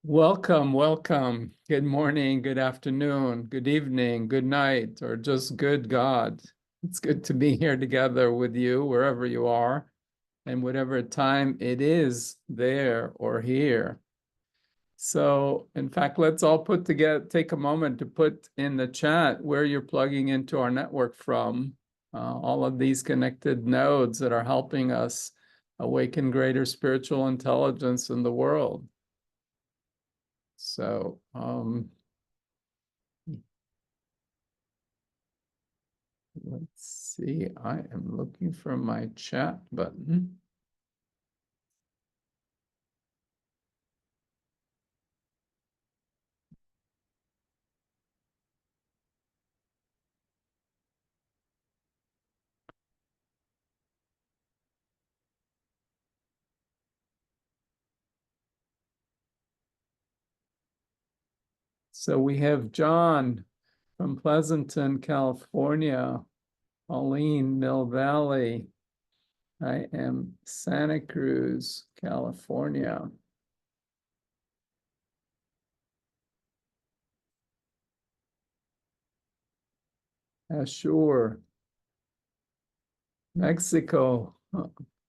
Welcome, welcome. Good morning, good afternoon, good evening, good night, or just good God. It's good to be here together with you wherever you are and whatever time it is there or here. So, in fact, let's all take a moment to put in the chat where you're plugging into our network from. All of these connected nodes that are helping us awaken greater spiritual intelligence in the world. So, let's see, I am looking for my chat button. So we have John from Pleasanton, California, Pauline, Mill Valley. I am Santa Cruz, California. Sure. Mexico. I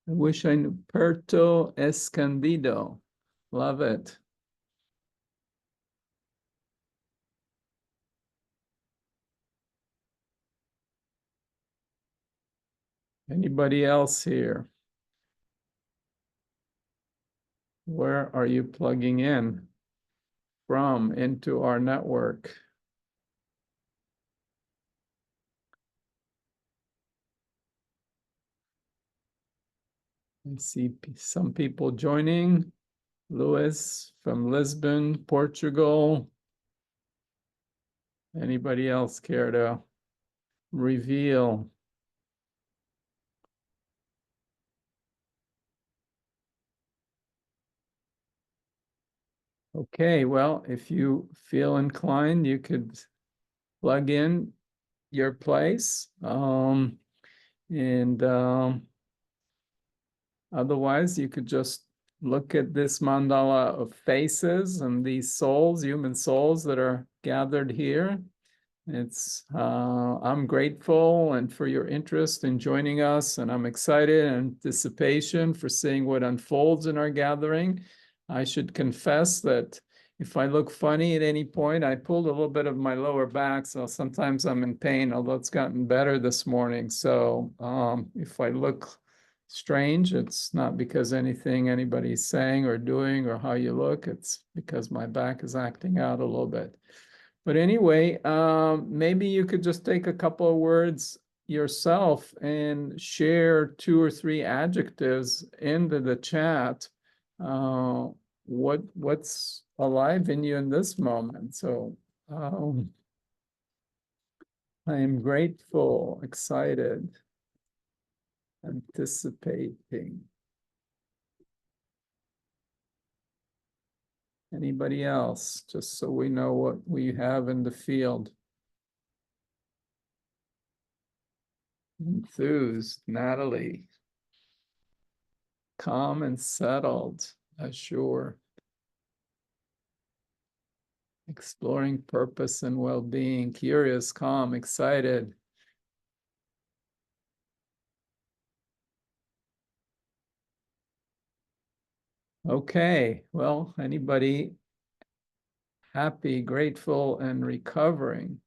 wish I knew Puerto Escondido. Love it. Anybody else here? Where are you plugging in from into our network? I see some people joining. Luis from Lisbon, Portugal. Anybody else care to reveal? Okay, well, if you feel inclined, you could plug in your place. And otherwise, you could just look at this mandala of faces and these souls, human souls that are gathered here. I'm grateful and for your interest in joining us, and I'm excited and anticipation for seeing what unfolds in our gathering. I should confess that if I look funny at any point, I pulled a little bit of my lower back, so sometimes I'm in pain, although it's gotten better this morning. So if I look strange, it's not because anybody's saying or doing or how you look, it's because my back is acting out a little bit. But anyway, maybe you could just take a couple of words yourself and share 2 or 3 adjectives into the chat. What's alive in you in this moment? So I am grateful, excited, anticipating. Anybody else? Just so we know what we have in the field. Enthused, Natalie. Calm and settled, sure. Exploring purpose and well-being, curious, calm, excited. Okay, well, anybody happy, grateful, and recovering?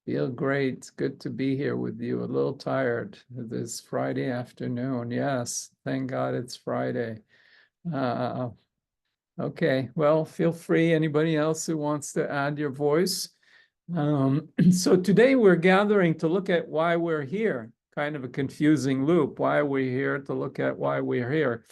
Feel great. Good to be here with you. A little tired this Friday afternoon. Yes, thank God it's Friday. Okay, well, feel free. Anybody else who wants to add your voice? So today we're gathering to look at why we're here. Kind of a confusing loop. Why are we here? To look at why we're here.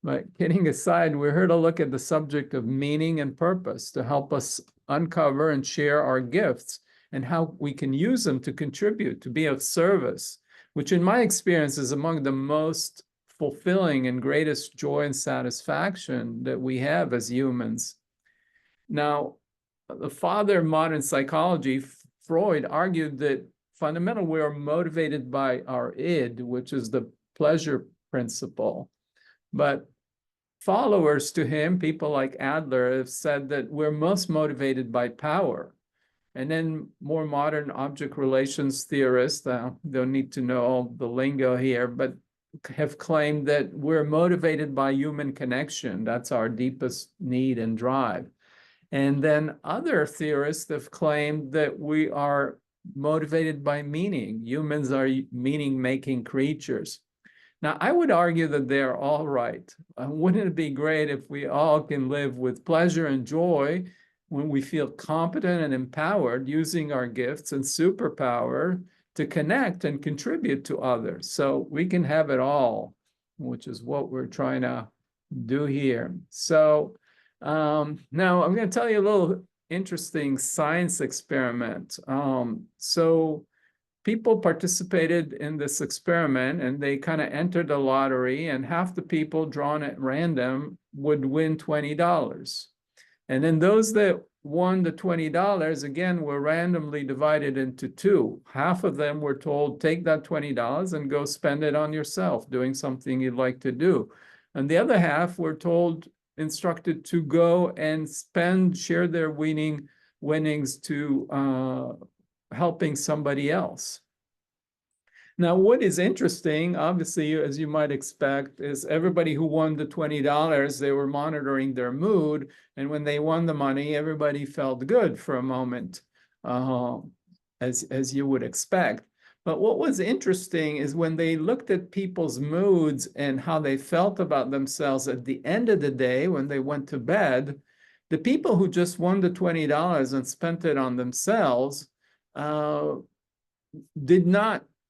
But kidding aside, we're here to look at the subject of meaning and purpose to help us uncover and share our gifts and how we can use them to contribute, to be of service, which in my experience is among the most fulfilling and greatest joy and satisfaction that we have as humans. Now, the father of modern psychology, Freud, argued that fundamentally we are motivated by our id, which is the pleasure principle. But followers to him, people like Adler, have said that we're most motivated by power. And then more modern object relations theorists, don't need to know all the lingo here, but have claimed that we're motivated by human connection. That's our deepest need and drive. And then other theorists have claimed that we are motivated by meaning. Humans are meaning-making creatures. Now, I would argue that they're all right. Wouldn't it be great if we all can live with pleasure and joy when we feel competent and empowered using our gifts and superpower to connect and contribute to others? So we can have it all, which is what we're trying to do here. So now I'm going to tell you a little interesting science experiment. So people participated in this experiment and they kind of entered a lottery, and half the people drawn at random would win $20. And then those that won the $20, again, were randomly divided into two. Half of them were told, take that $20 and go spend it on yourself, doing something you'd like to do. And the other half were instructed to go and share their winnings to helping somebody else. Now, what is interesting, obviously, as you might expect, is everybody who won the $20, they were monitoring their mood. And when they won the money, everybody felt good for a moment, as you would expect. But what was interesting is when they looked at people's moods and how they felt about themselves at the end of the day, when they went to bed, the people who just won the $20 and spent it on themselves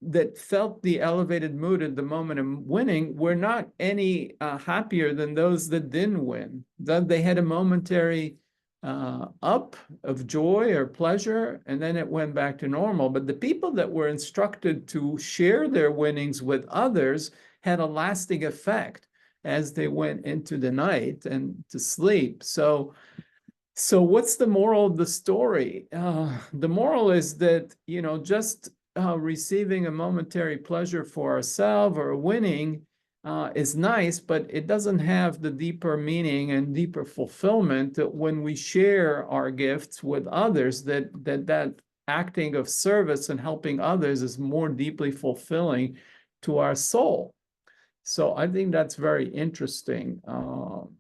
that felt the elevated mood at the moment of winning were not any happier than those that didn't win. That they had a momentary up of joy or pleasure, and then it went back to normal. But the people that were instructed to share their winnings with others had a lasting effect as they went into the night and to sleep. So what's the moral of the story? The moral is that, just receiving a momentary pleasure for ourselves or winning is nice, but it doesn't have the deeper meaning and deeper fulfillment that when we share our gifts with others, that acting of service and helping others is more deeply fulfilling to our soul. So I think that's very interesting.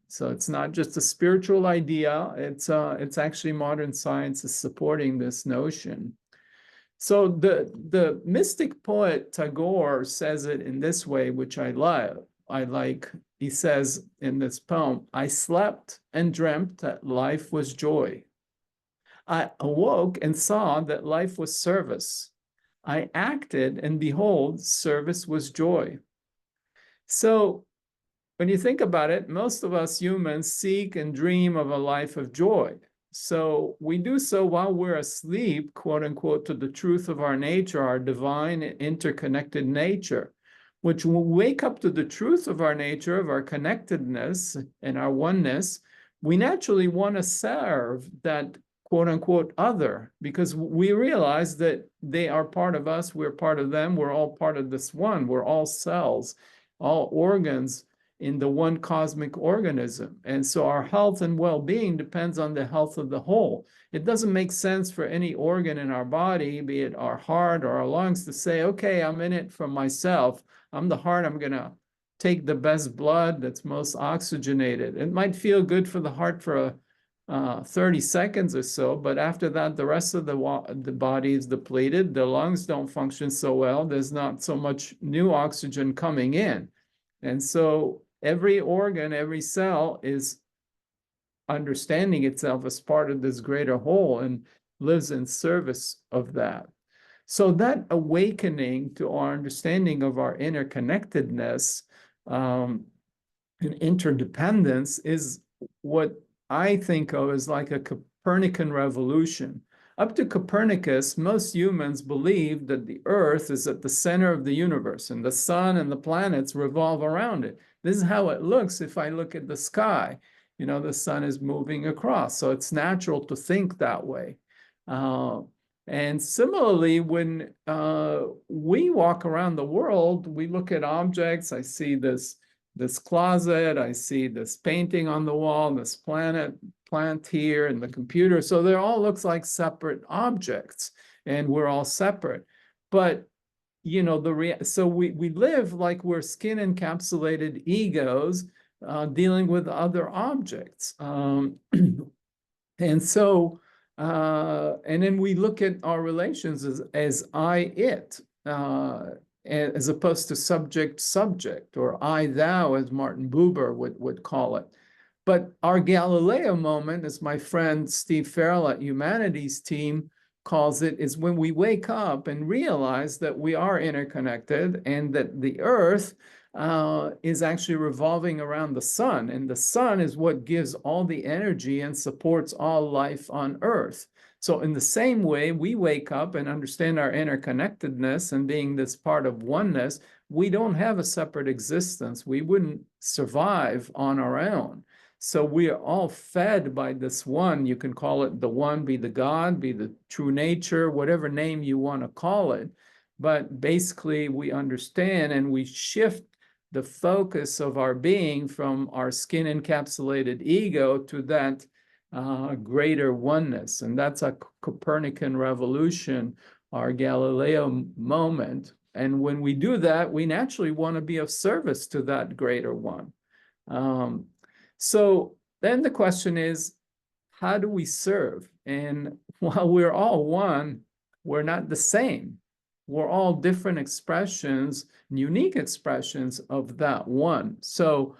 So it's not just a spiritual idea, it's actually modern science is supporting this notion. So the mystic poet Tagore says it in this way, which I like. He says in this poem, I slept and dreamt that life was joy. I awoke and saw that life was service. I acted and behold, service was joy. So when you think about it, most of us humans seek and dream of a life of joy. So we do so while we're asleep, quote unquote, to the truth of our nature, our divine interconnected nature, which when we wake up to the truth of our nature, of our connectedness and our oneness, we naturally want to serve that quote unquote other, because we realize that they are part of us, we're part of them, we're all part of this one, we're all cells, all organs in the one cosmic organism. And so our health and well-being depends on the health of the whole. It doesn't make sense for any organ in our body, be it our heart or our lungs, to say, okay, I'm in it for myself. I'm the heart, I'm gonna take the best blood that's most oxygenated. It might feel good for the heart for 30 seconds or so, but after that, the rest of the body is depleted. The lungs don't function so well. There's not so much new oxygen coming in. And so every organ, every cell is understanding itself as part of this greater whole and lives in service of that. So that awakening to our understanding of our interconnectedness and interdependence is what I think of as like a Copernican revolution. Up to Copernicus, most humans believed that the Earth is at the center of the universe and the sun and the planets revolve around it. This is how it looks if I look at the sky. The sun is moving across, so it's natural to think that way. And similarly, when we walk around the world, we look at objects. I see this this closet, I see this painting on the wall, this plant here, and the computer. So they all looks like separate objects, and we're all separate. But so we live like we're skin encapsulated egos dealing with other objects. And so, and then we look at our relations as I, it, as opposed to subject, subject, or I, thou, as Martin Buber would call it. But our Galileo moment, as my friend Steve Farrell at Humanities Team calls it, is when we wake up and realize that we are interconnected and that the earth is actually revolving around the sun. And the sun is what gives all the energy and supports all life on earth. So in the same way, we wake up and understand our interconnectedness and being this part of oneness, we don't have a separate existence. We wouldn't survive on our own. So we are all fed by this one. You can call it the one, be the God, be the true nature, whatever name you want to call it. But basically, we understand and we shift the focus of our being from our skin encapsulated ego to that greater oneness. And that's a Copernican revolution, our Galileo moment. And when we do that, we naturally want to be of service to that greater one. So then the question is, how do we serve? And while we're all one, we're not the same. We're all different expressions, unique expressions of that one. So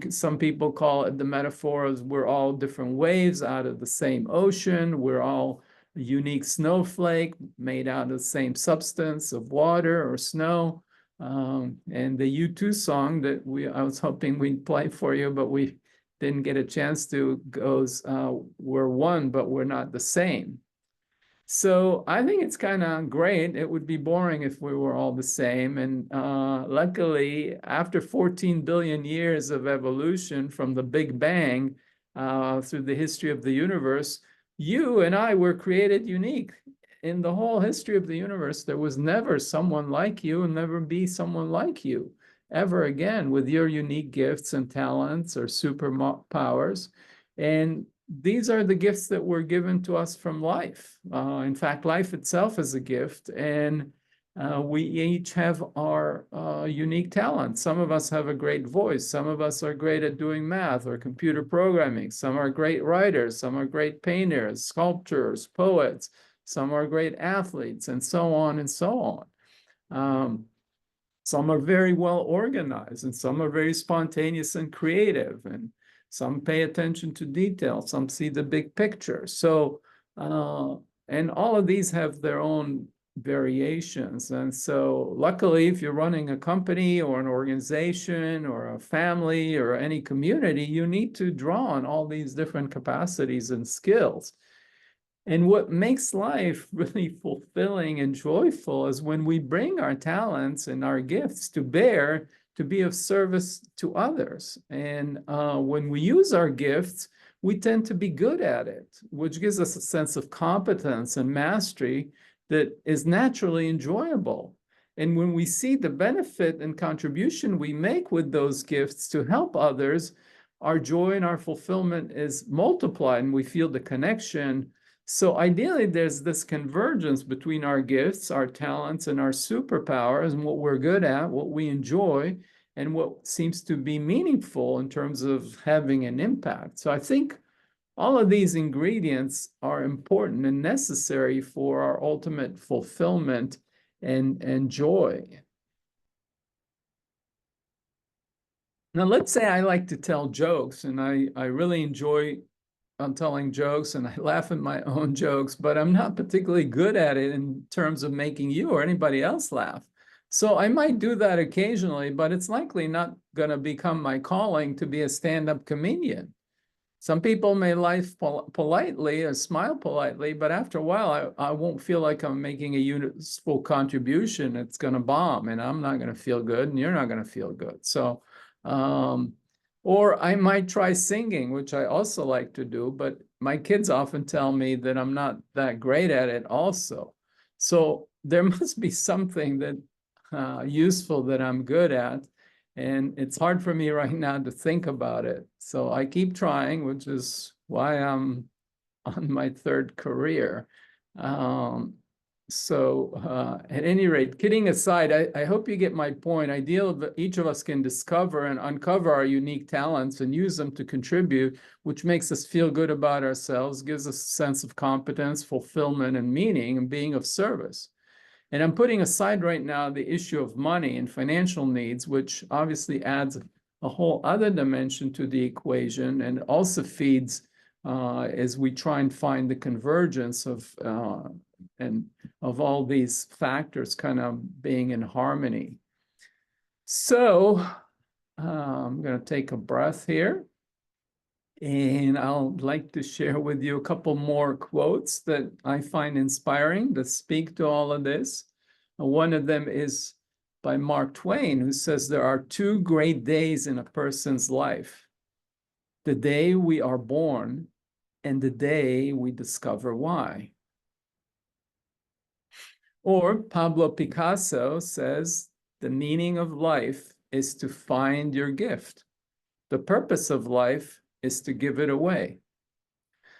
some people call it the metaphor as we're all different waves out of the same ocean. We're all a unique snowflake made out of the same substance of water or snow. And the U2 song that I was hoping we'd play for you, but we didn't get a chance to, goes, we're one, but we're not the same. So I think it's kind of great. It would be boring if we were all the same. And luckily, after 14 billion years of evolution from the Big Bang through the history of the universe, you and I were created unique. In the whole history of the universe, there was never someone like you and never be someone like you ever again with your unique gifts and talents or superpowers. And these are the gifts that were given to us from life. In fact, life itself is a gift, and we each have our unique talents. Some of us have a great voice. Some of us are great at doing math or computer programming. Some are great writers. Some are great painters, sculptors, poets. Some are great athletes, and so on and so on. Some are very well organized, and some are very spontaneous and creative, and some pay attention to detail. Some see the big picture. So, and all of these have their own variations. And so luckily, if you're running a company or an organization or a family or any community, you need to draw on all these different capacities and skills. And what makes life really fulfilling and joyful is when we bring our talents and our gifts to bear to be of service to others. And when we use our gifts, we tend to be good at it, which gives us a sense of competence and mastery that is naturally enjoyable. And when we see the benefit and contribution we make with those gifts to help others, our joy and our fulfillment is multiplied, and we feel the connection. So ideally, there's this convergence between our gifts, our talents, and our superpowers, and what we're good at, what we enjoy, and what seems to be meaningful in terms of having an impact. So I think all of these ingredients are important and necessary for our ultimate fulfillment and joy. Now, let's say I like to tell jokes, and I really enjoy telling jokes, and I laugh at my own jokes, but I'm not particularly good at it in terms of making you or anybody else laugh. So I might do that occasionally, but it's likely not going to become my calling to be a stand-up comedian. Some people may laugh politely or smile politely, but after a while, I won't feel like I'm making a useful contribution. It's going to bomb, and I'm not going to feel good, and you're not going to feel good. So, or I might try singing, which I also like to do, but my kids often tell me that I'm not that great at it also. So there must be something that useful that I'm good at. And it's hard for me right now to think about it. So I keep trying, which is why I'm on my third career. At any rate, kidding aside, I hope you get my point. Ideal that each of us can discover and uncover our unique talents and use them to contribute, which makes us feel good about ourselves, gives us a sense of competence, fulfillment, and meaning, and being of service. And I'm putting aside right now the issue of money and financial needs, which obviously adds a whole other dimension to the equation and also feeds as we try and find the convergence of all these factors kind of being in harmony. So I'm going to take a breath here. And I'll like to share with you a couple more quotes that I find inspiring that speak to all of this. One of them is by Mark Twain, who says there are two great days in a person's life: the day we are born and the day we discover why. Or Pablo Picasso says the meaning of life is to find your gift. The purpose of life is to give it away.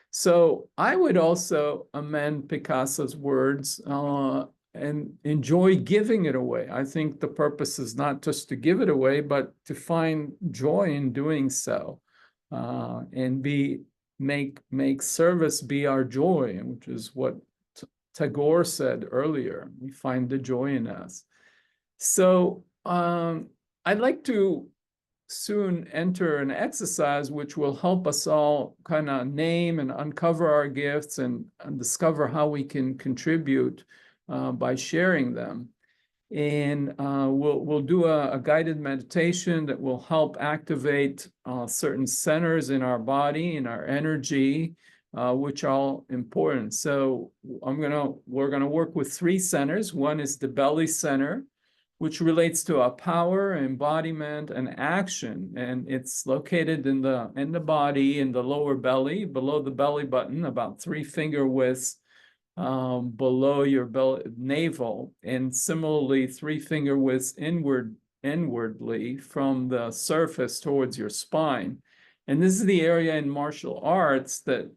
So I would also amend Picasso's words and enjoy giving it away. I think the purpose is not just to give it away, but to find joy in doing so, and make service be our joy, which is what Tagore said earlier. We find the joy in us. So I'd like to soon enter an exercise which will help us all kind of name and uncover our gifts and discover how we can contribute by sharing them. And we'll do a guided meditation that will help activate certain centers in our body, in our energy, which are all important. So we're gonna work with three centers. One is the belly center, which relates to our power, embodiment, and action. And it's located in the body, in the lower belly, below the belly button, about 3-finger widths below your navel, and similarly 3-finger widths inwardly from the surface towards your spine. And this is the area in martial arts that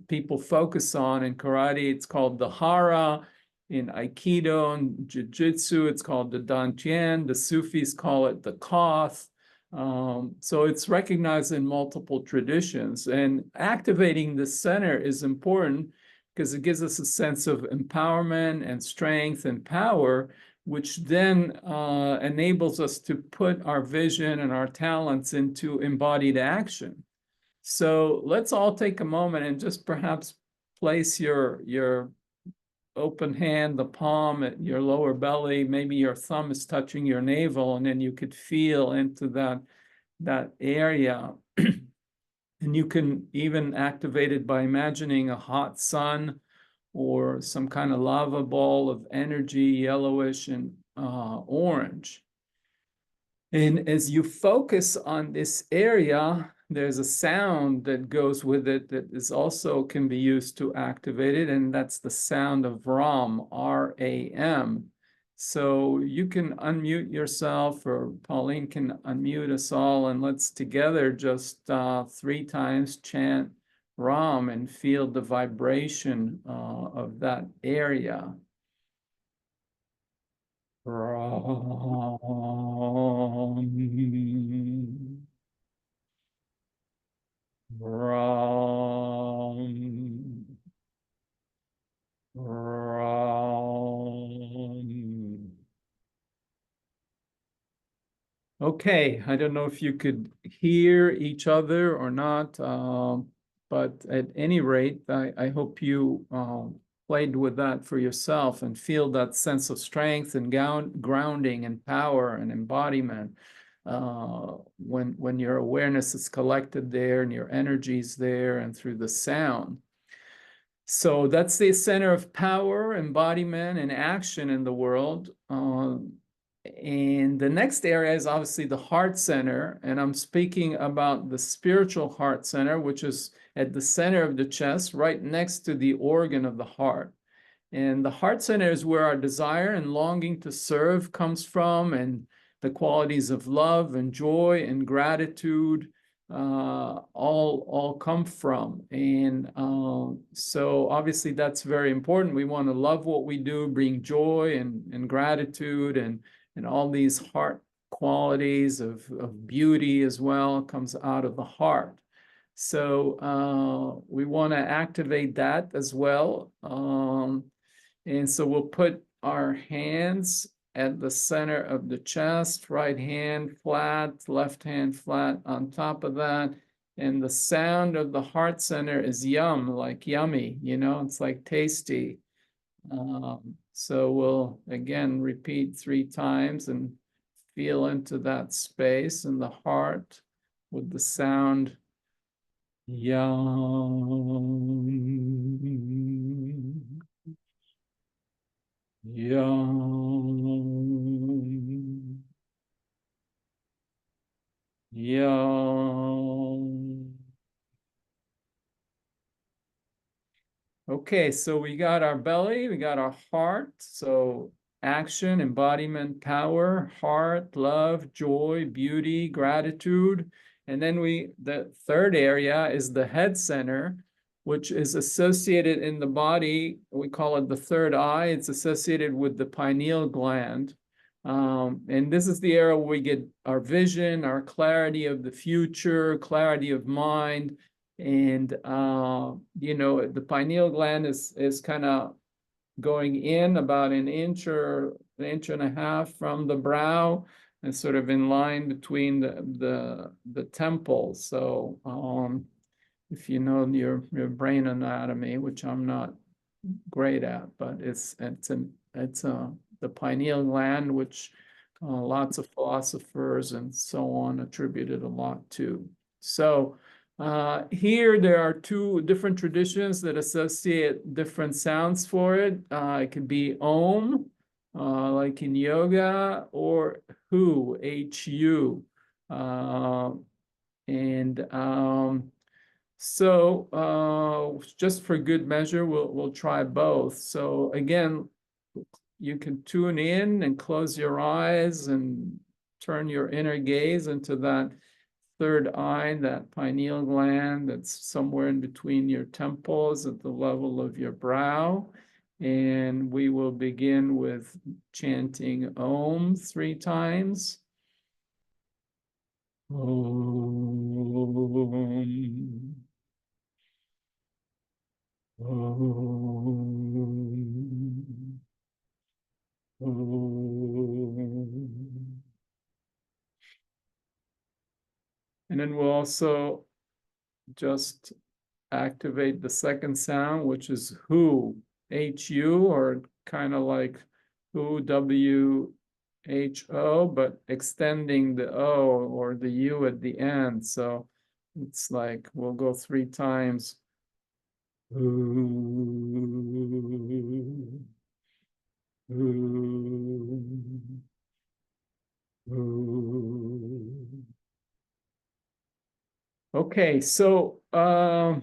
people focus on. In karate, it's called the hara. In Aikido and Jiu-Jitsu, it's called the Dantian. The Sufis call it the Koth. So it's recognized in multiple traditions. And activating the center is important because it gives us a sense of empowerment and strength and power, which then enables us to put our vision and our talents into embodied action. So let's all take a moment and just perhaps place your open hand, the palm at your lower belly, maybe your thumb is touching your navel, and then you could feel into that area. And you can even activate it by imagining a hot sun or some kind of lava ball of energy, yellowish and orange. And as you focus on this area, there's a sound that goes with it that is also can be used to activate it, and that's the sound of Ram, R-A-M. So you can unmute yourself, or Pauline can unmute us all, and let's together just 3 times chant Ram and feel the vibration of that area. Ram. Ram. Ram. Okay, I don't know if you could hear each other or not, but at any rate, I hope you played with that for yourself and feel that sense of strength and grounding and power and embodiment when your awareness is collected there and your energy is there and through the sound. So that's the center of power, embodiment, and action in the world. And the next area is obviously the heart center. And I'm speaking about the spiritual heart center, which is at the center of the chest, right next to the organ of the heart. And the heart center is where our desire and longing to serve comes from, and the qualities of love and joy and gratitude all come from. And so obviously that's very important. We want to love what we do, bring joy and gratitude and all these heart qualities of beauty as well comes out of the heart. So we want to activate that as well. And so we'll put our hands at the center of the chest, right hand flat, left hand flat on top of that. And the sound of the heart center is yum, like yummy, it's like tasty. So we'll again repeat 3 times and feel into that space in the heart with the sound yum. Yum. Yum. Okay, so we got our belly, we got our heart. So action, embodiment, power, heart, love, joy, beauty, gratitude. And then the third area is the head center, which is associated in the body. We call it the third eye. It's associated with the pineal gland. And this is the area where we get our vision, our clarity of the future, clarity of mind. And the pineal gland is kind of going in about an inch or an inch and a half from the brow, and sort of in line between the temples. So if you know your brain anatomy, which I'm not great at, but it's the pineal gland, which lots of philosophers and so on attributed a lot to. So here there are 2 different traditions that associate different sounds for it. It could be Om, like in yoga, or Hu, H-U. So just for good measure, we'll try both. So again, you can tune in and close your eyes and turn your inner gaze into that third eye, that pineal gland that's somewhere in between your temples at the level of your brow. And we will begin with chanting Om 3 times. Om. Om. Om. And then we'll also just activate the second sound, which is Hu, H-U, or kind of like Hu, W-H-O, but extending the O or the U at the end. So it's like we'll go 3 times. Hu, Hu, Hu. Okay, so I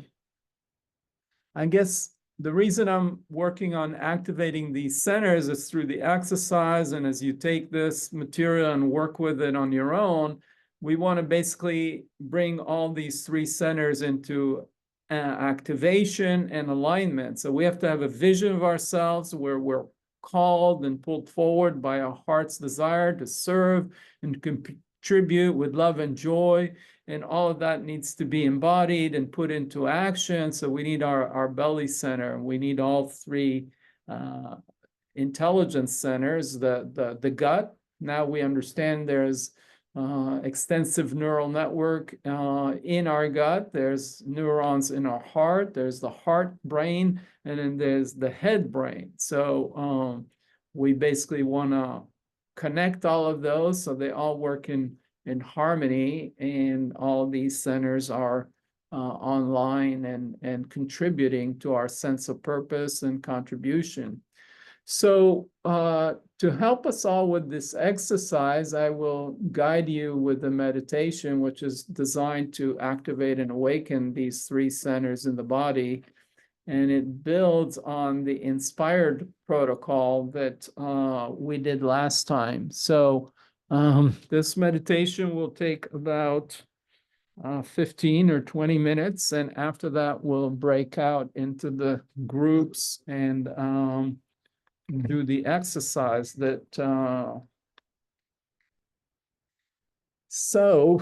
guess the reason I'm working on activating these centers is through the exercise. And as you take this material and work with it on your own, we want to basically bring all these 3 centers into activation and alignment. So we have to have a vision of ourselves where we're called and pulled forward by our heart's desire to serve and contribute with love and joy. And all of that needs to be embodied and put into action. So we need our belly center. We need all 3 intelligence centers, the gut. Now we understand there's extensive neural network in our gut. There's neurons in our heart. There's the heart brain, and then there's the head brain. So we basically want to connect all of those so they all work in harmony, and all these centers are online and contributing to our sense of purpose and contribution. So to help us all with this exercise, I will guide you with a meditation which is designed to activate and awaken these 3 centers in the body. and it builds on the inspired protocol that we did last time. So this meditation will take about 15 or 20 minutes, and after that, we'll break out into the groups and do the exercise that so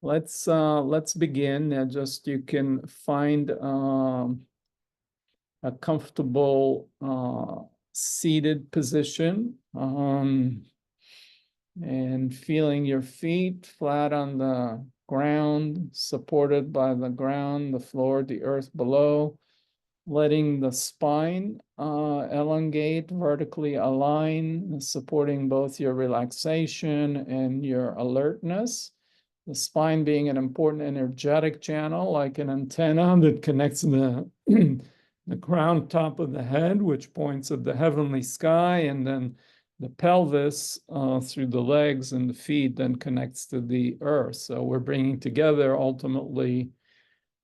let's begin. Just you can find a comfortable seated position, and feeling your feet flat on the ground, supported by the ground, the floor, the earth below, letting the spine elongate, vertically align, supporting both your relaxation and your alertness. The spine being an important energetic channel, like an antenna that connects the crown top of the head, which points at the heavenly sky, and then the pelvis through the legs and the feet then connects to the earth. So we're bringing together ultimately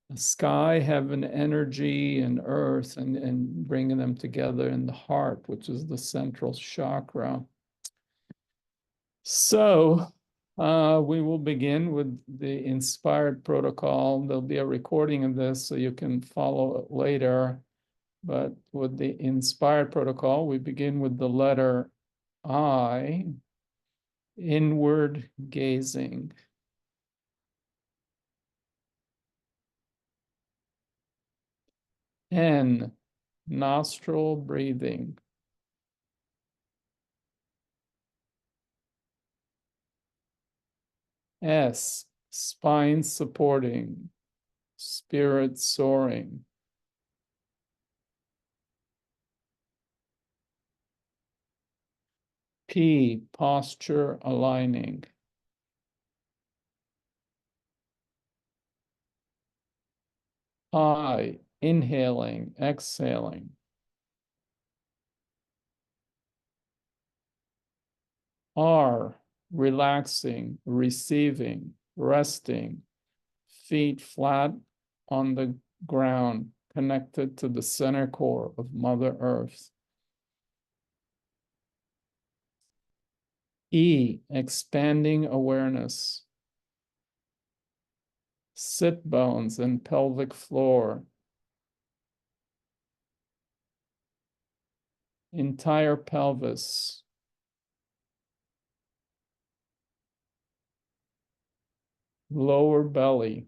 the sky, heaven, energy, and earth, and bringing them together in the heart, which is the central chakra. So we will begin with the inspired protocol. There'll be a recording of this so you can follow it later. But with the inspired protocol, we begin with the letter I, inward gazing. N, nostril breathing. S, spine supporting, spirit soaring. P, posture aligning. I, inhaling, exhaling. R, relaxing, receiving, resting, feet flat on the ground, connected to the center core of Mother Earth. E, expanding awareness, sit bones and pelvic floor, entire pelvis, lower belly,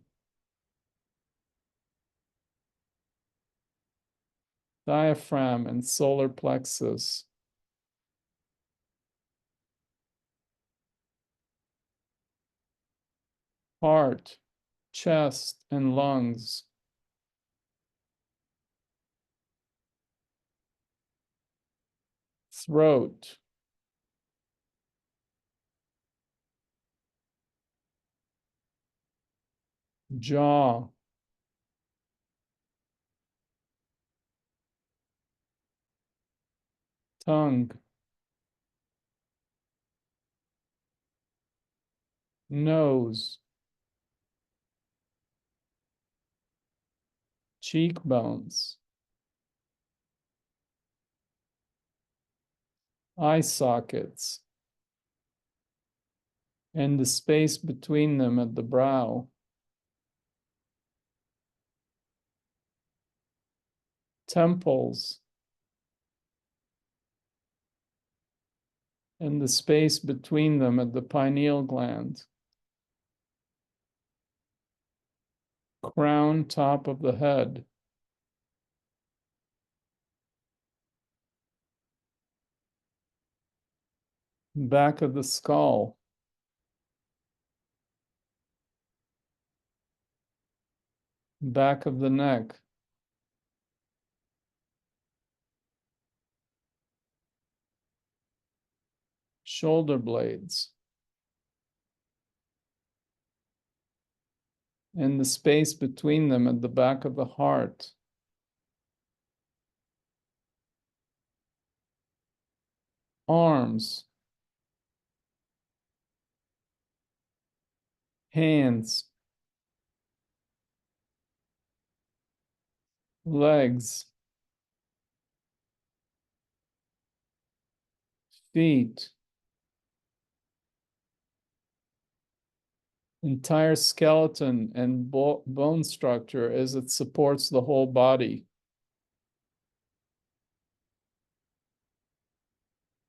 diaphragm and solar plexus, heart, chest and lungs, throat, jaw, tongue, nose, cheekbones, eye sockets, and the space between them at the brow, temples, and the space between them at the pineal gland, crown, top of the head, back of the skull, back of the neck, shoulder blades, and the space between them at the back of the heart, arms, hands, legs, feet, entire skeleton and bone structure as it supports the whole body,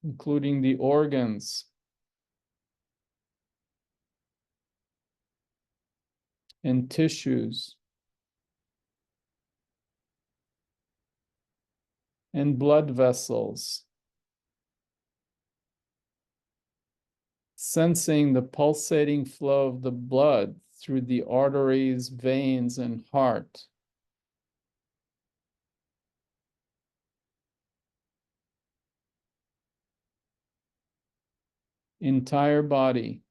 including the organs and tissues and blood vessels, sensing the pulsating flow of the blood through the arteries, veins, and heart. Entire body.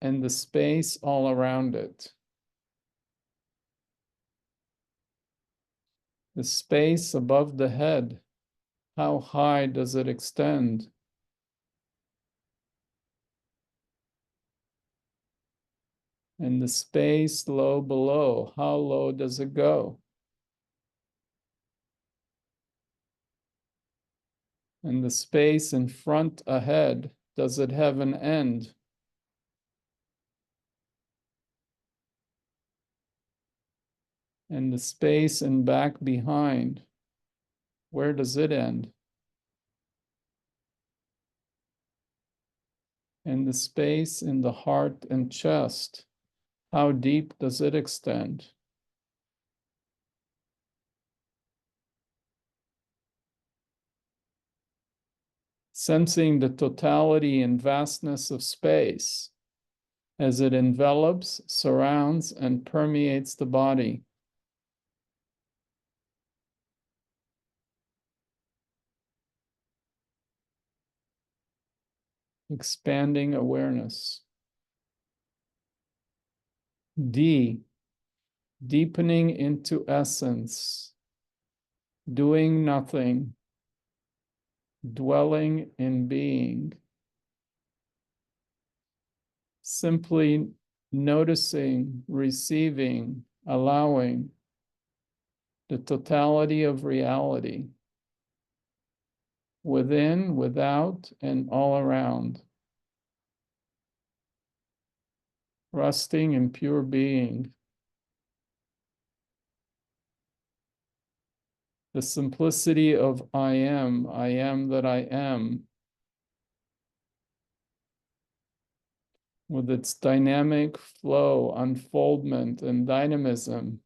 And the space all around it. The space above the head, how high does it extend? And the space low below, how low does it go? And the space in front ahead, does it have an end? And the space in back behind, where does it end? And the space in the heart and chest, how deep does it extend? Sensing the totality and vastness of space as it envelops, surrounds, and permeates the body. Expanding awareness. D, deepening into essence, doing nothing, dwelling in being. Simply noticing, receiving, allowing the totality of reality, within, without, and all around. Resting in pure being. The simplicity of I am that I am, with its dynamic flow, unfoldment, and dynamism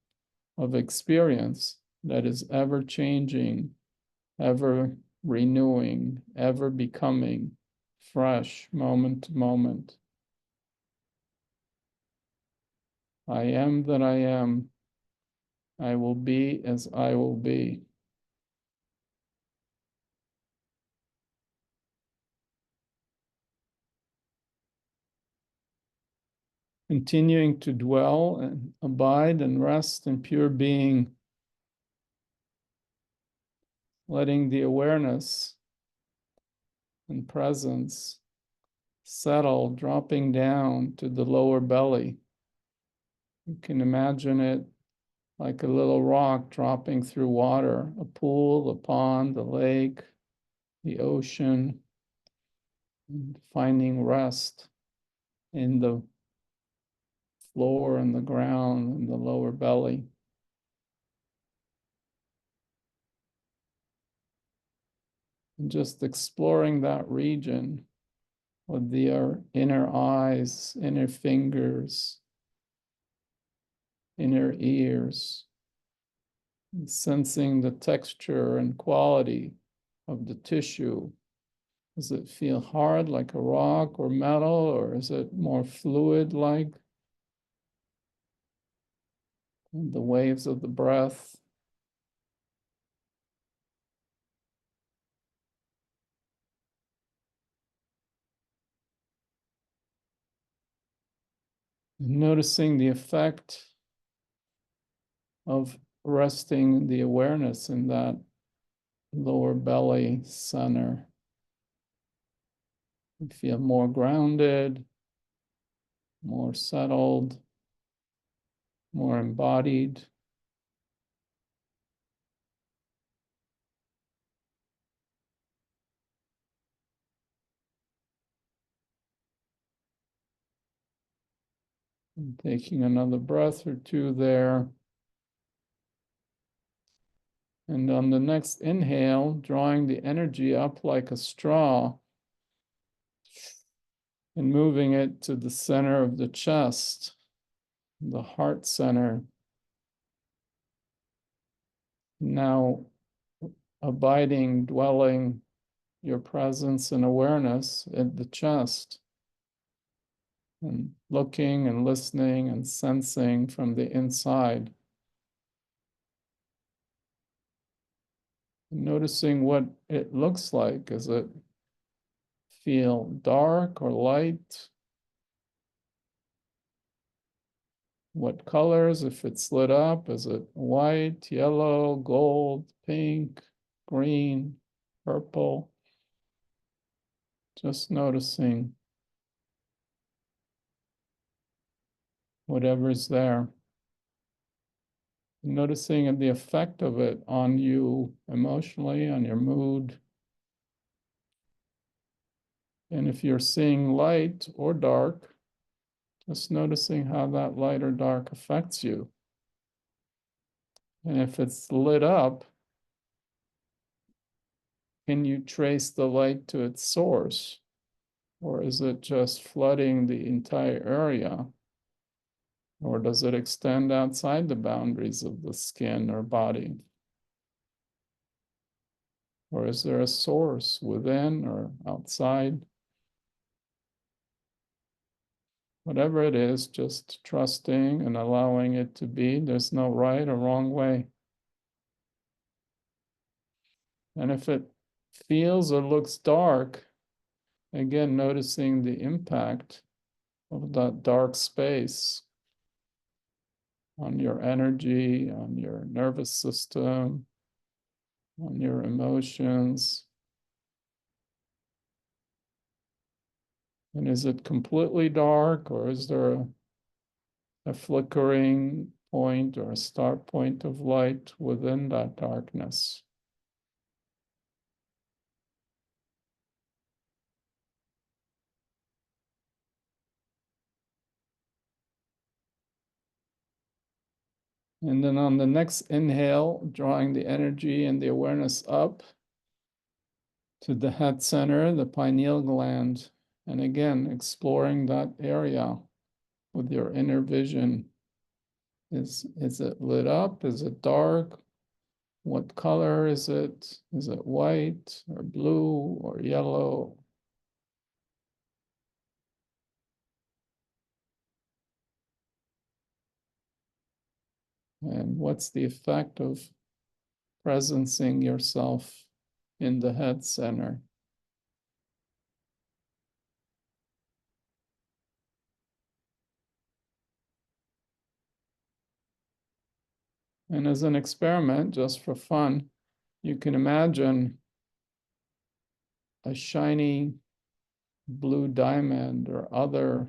of experience that is ever changing, ever renewing, ever becoming fresh moment to moment. I am that I am. I will be as I will be. Continuing to dwell and abide and rest in pure being, letting the awareness and presence settle, dropping down to the lower belly. You can imagine it like a little rock dropping through water, a pool, a pond, a lake, the ocean, and finding rest in the floor and the ground and the lower belly. And just exploring that region with the inner eyes, inner fingers, inner ears, and sensing the texture and quality of the tissue. Does it feel hard like a rock or metal, or is it more fluid like the waves of the breath? Noticing the effect of resting the awareness in that lower belly center. You feel more grounded, more settled, more embodied. And taking another breath or two there. And on the next inhale, drawing the energy up like a straw and moving it to the center of the chest, the heart center. Now abiding, dwelling your presence and awareness at the chest, and looking and listening and sensing from the inside. Noticing what it looks like. Does it feel dark or light? What colors? If it's lit up, is it white, yellow, gold, pink, green, purple? Just noticing whatever's there. Noticing the effect of it on you emotionally, on your mood. And if you're seeing light or dark, just noticing how that light or dark affects you. And if it's lit up, can you trace the light to its source? Or is it just flooding the entire area? Or does it extend outside the boundaries of the skin or body? Or is there a source within or outside? Whatever it is, just trusting and allowing it to be. There's no right or wrong way. And if it feels or looks dark, again, noticing the impact of that dark space on your energy, on your nervous system, on your emotions. And is it completely dark, or is there a flickering point or a start point of light within that darkness? And then on the next inhale, drawing the energy and the awareness up to the head center, the pineal gland. And again, exploring that area with your inner vision. Is it lit up? Is it dark? What color is it? Is it white or blue or yellow? And what's the effect of presencing yourself in the head center? And as an experiment, just for fun, you can imagine a shiny blue diamond or other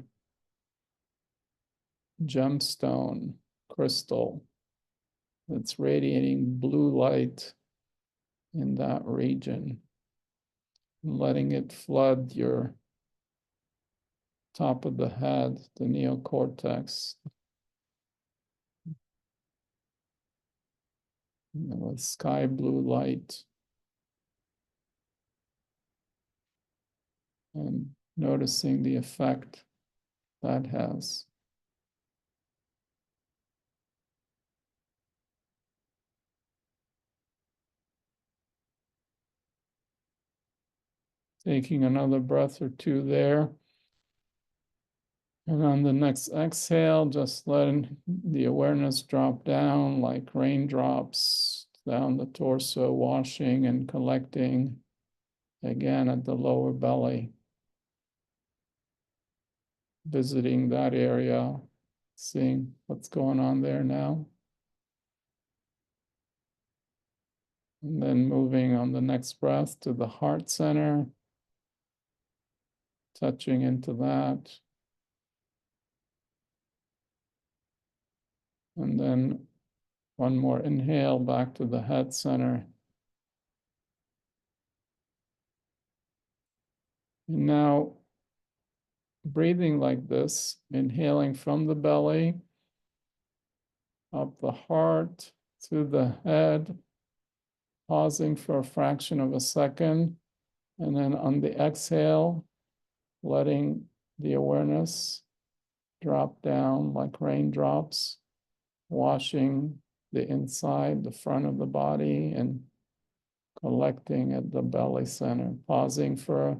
gemstone crystal that's radiating blue light in that region, letting it flood your top of the head, the neocortex, with sky blue light, and noticing the effect that has. Taking another breath or two there. And on the next exhale, just letting the awareness drop down like raindrops down the torso, washing and collecting again at the lower belly, visiting that area, seeing what's going on there now. And then moving on the next breath to the heart center, touching into that. And then one more inhale back to the head center. And now breathing like this, inhaling from the belly, up the heart, through the head, pausing for a fraction of a second. And then on the exhale, letting the awareness drop down like raindrops, washing the inside, the front of the body, and collecting at the belly center, pausing for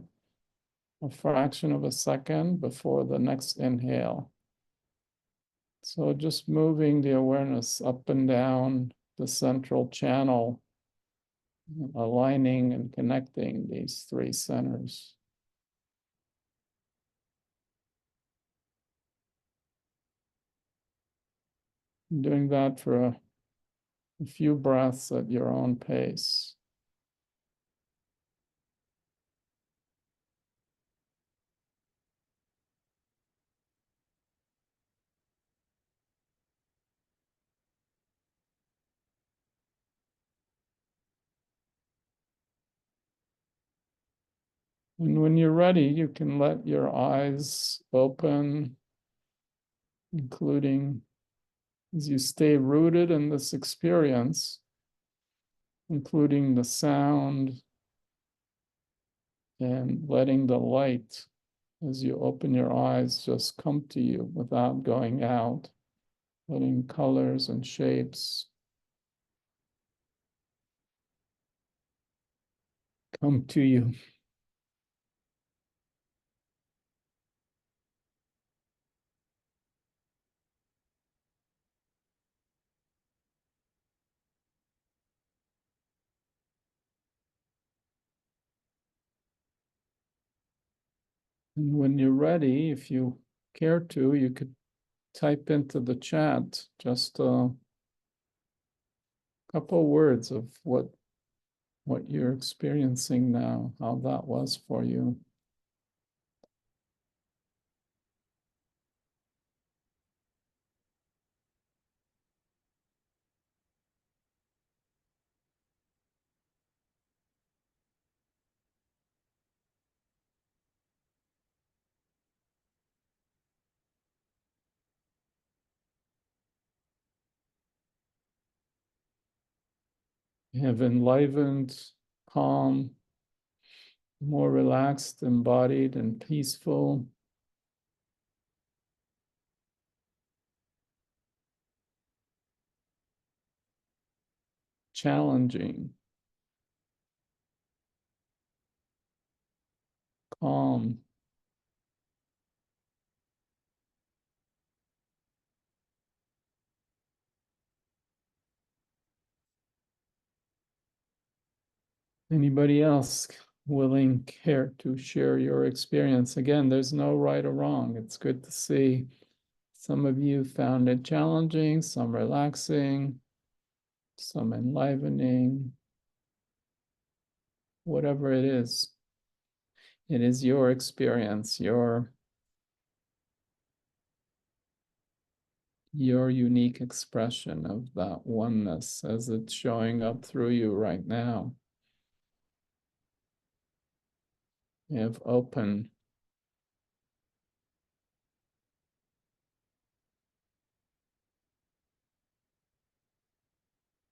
a fraction of a second before the next inhale. So just moving the awareness up and down the central channel, aligning and connecting these three centers. Doing that for a few breaths at your own pace. And when you're ready, you can let your eyes open, including as you stay rooted in this experience, including the sound and letting the light as you open your eyes just come to you without going out, letting colors and shapes come to you. And when you're ready, if you care to, you could type into the chat just a couple words of what you're experiencing now, how that was for you. You have enlivened, calm, more relaxed, embodied, and peaceful. Challenging, calm. Anybody else willing, care to share your experience? Again, there's no right or wrong. It's good to see some of you found it challenging, some relaxing, some enlivening, whatever it is. It is your experience, your unique expression of that oneness as it's showing up through you right now. You have open.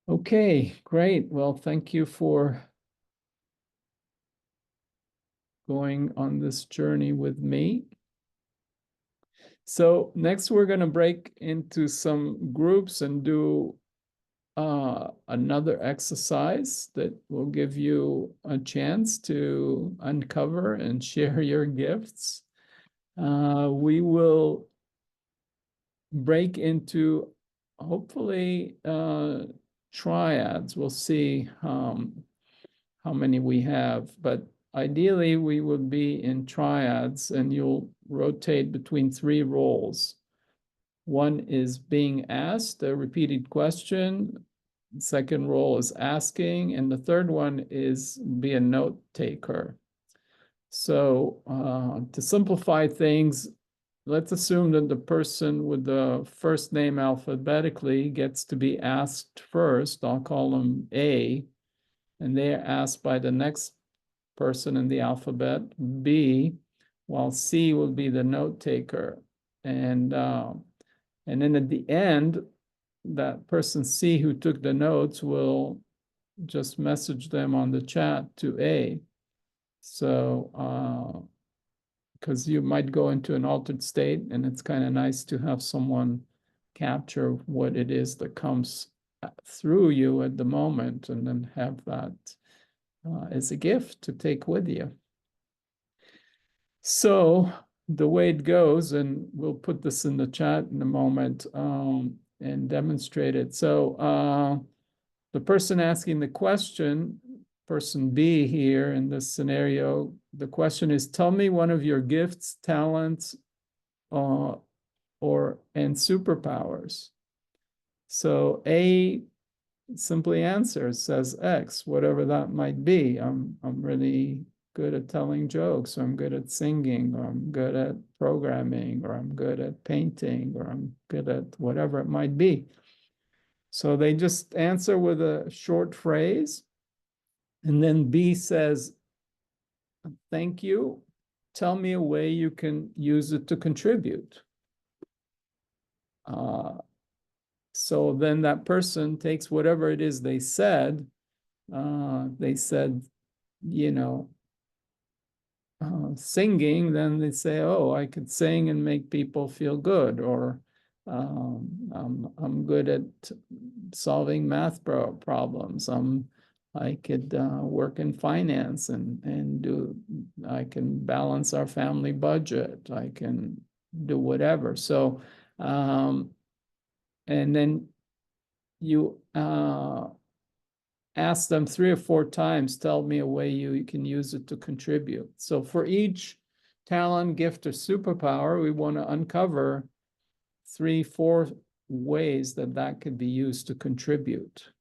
Okay, great. Well, thank you for going on this journey with me. So next we're going to break into some groups and do another exercise that will give you a chance to uncover and share your gifts. We will break into hopefully triads. We'll see how many we have, but ideally we would be in triads, and you'll rotate between three roles. One is being asked a repeated question. The second role is asking, and the third one is be a note taker. So to simplify things, let's assume that the person with the first name alphabetically gets to be asked first. I'll call them A, and they are asked by the next person in the alphabet, B, while C will be the note taker. And then at the end, that person C who took the notes will just message them on the chat to A. So, because you might go into an altered state, and it's kind of nice to have someone capture what it is that comes through you at the moment, and then have that as a gift to take with you. So the way it goes, and we'll put this in the chat in a moment and demonstrate it. So the person asking the question, person B here in this scenario, the question is, tell me one of your gifts, talents, and superpowers. So A simply answers, says X, whatever that might be. I'm really good at telling jokes, or I'm good at singing, or I'm good at programming, or I'm good at painting, or I'm good at whatever it might be. So they just answer with a short phrase. And then B says, thank you. Tell me a way you can use it to contribute. So then that person takes whatever it is they said, you know, singing, then they say, oh, I could sing and make people feel good, or I'm good at solving math problems. I could work in finance and I can balance our family budget. I can do whatever. So, and then you ask them 3 or 4 times, tell me a way you can use it to contribute. So for each talent, gift, or superpower, we want to uncover 3, 4 ways that could be used to contribute.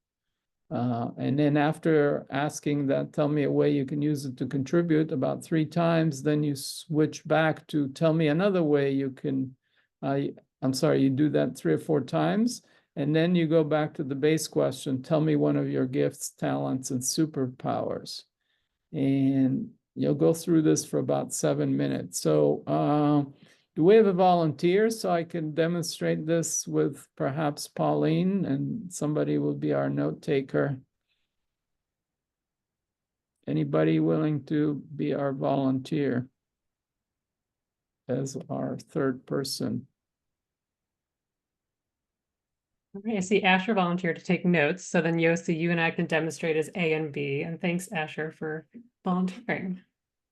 And then after asking that, tell me a way you can use it to contribute about 3 times, then you switch back to tell me another way you can, you do that 3 or 4 times. And then you go back to the base question, tell me one of your gifts, talents, and superpowers. And you'll go through this for about 7 minutes. So do we have a volunteer so I can demonstrate this with perhaps Pauline, and somebody will be our note taker? Anybody willing to be our volunteer as our third person? Okay, I see Asher volunteered to take notes. So then Yosi, you and I can demonstrate as A and B. And thanks, Asher, for volunteering.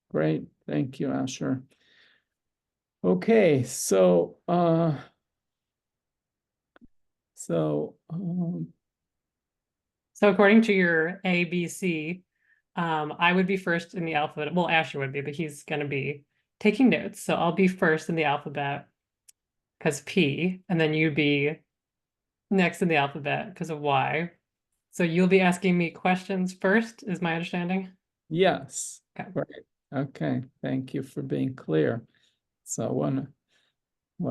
Great. Thank you, Asher. Okay, so according to your A, B, C, I would be first in the alphabet. Well, Asher would be, but he's going to be taking notes. So I'll be first in the alphabet because P, and then you'd be next in the alphabet because of Y. So you'll be asking me questions first, is my understanding? yes. Okay. Right. Okay. Thank you for being clear. So one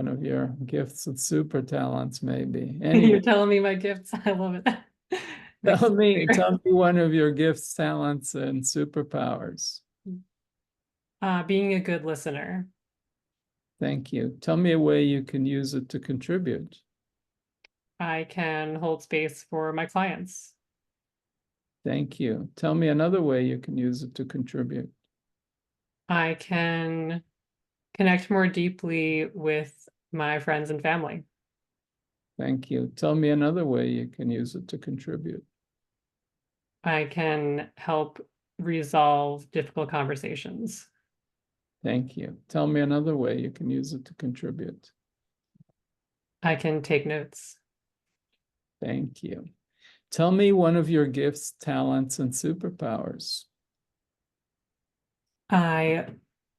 of your gifts and super talents, maybe. Anyway, You're telling me my gifts. I love it. tell me one of your gifts, talents, and superpowers. Being a good listener. Thank you. Tell me a way you can use it to contribute. I can hold space for my clients. Thank you. Tell me another way you can use it to contribute. I can connect more deeply with my friends and family. Thank you. Tell me another way you can use it to contribute. I can help resolve difficult conversations. Thank you. Tell me another way you can use it to contribute. I can take notes. Thank you. Tell me one of your gifts, talents, and superpowers. I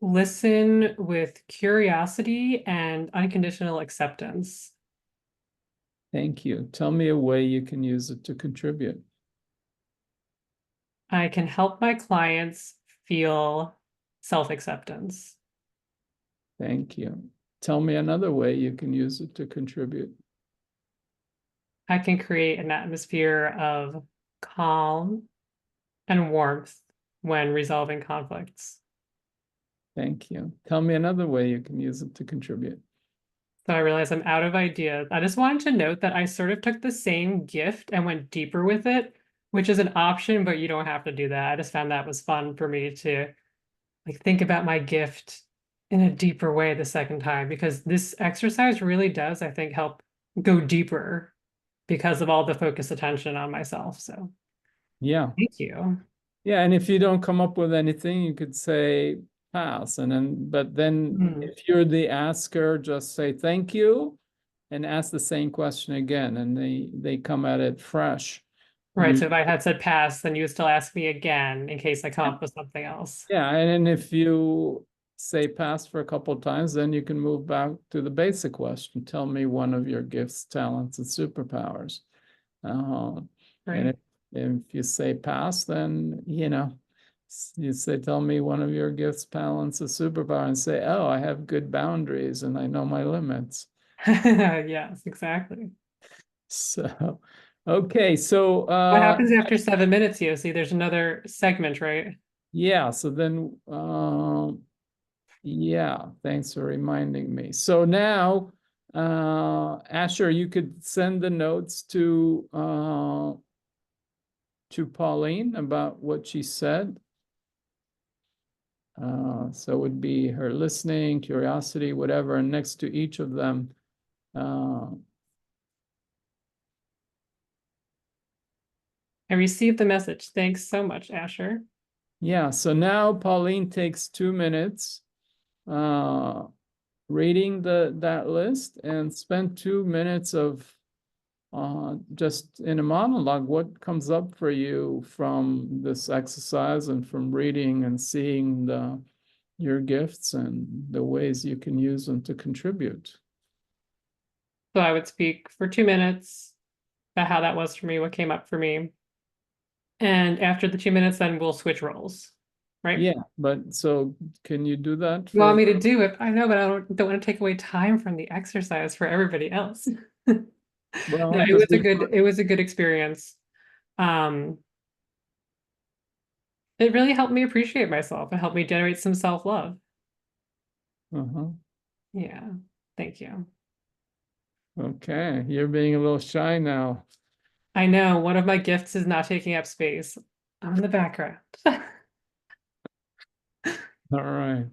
listen with curiosity and unconditional acceptance. Thank you. Tell me a way you can use it to contribute. I can help my clients feel self-acceptance. Thank you. tell me another way you can use it to contribute. I can create an atmosphere of calm and warmth when resolving conflicts. Thank you. Tell me another way you can use it to contribute. So I realize I'm out of ideas. I just wanted to note that I sort of took the same gift and went deeper with it, which is an option, but you don't have to do that. I just found that was fun for me to like think about my gift in a deeper way the second time, because this exercise really does, I think, help go deeper because of all the focused attention on myself. So Yeah. thank you. Yeah, and if you don't come up with anything, you could say pass. But then if you're the asker, just say thank you and ask the same question again, and they come at it fresh. Right. You, So if I had said pass, then you would still ask me again in case I come up with something else. yeah, and if you say pass for a couple of times, then you can move back to the basic question. Tell me one of your gifts, talents, and superpowers. And Right. if you say pass, then you say, tell me one of your gifts, talents, a superpower, and say, oh, I have good boundaries and I know my limits. Yes, exactly. So, okay, so What happens after 7 minutes, Yosi? There's another segment, right? yeah, so then yeah, thanks for reminding me. So now, Asher, you could send the notes to Pauline about what she said. So it would be her listening, curiosity, whatever, and next to each of them. I received the message. Thanks so much, Asher. Yeah, so now Pauline takes 2 minutes reading that list and spend 2 minutes of just in a monologue, what comes up for you from this exercise and from reading and seeing your gifts and the ways you can use them to contribute. So I would speak for 2 minutes about how that was for me, what came up for me. And after the 2 minutes, then we'll switch roles, right? Yeah, but so can you do that You want for? me to do it? I know, but I don't want to take away time from the exercise for everybody else. Well, No, it just it was a good experience. It really helped me appreciate myself. It helped me generate some self-love. uh-huh. Yeah, thank you. Okay, you're being a little shy now. I know one of my gifts is not taking up space. I'm in the background. All right.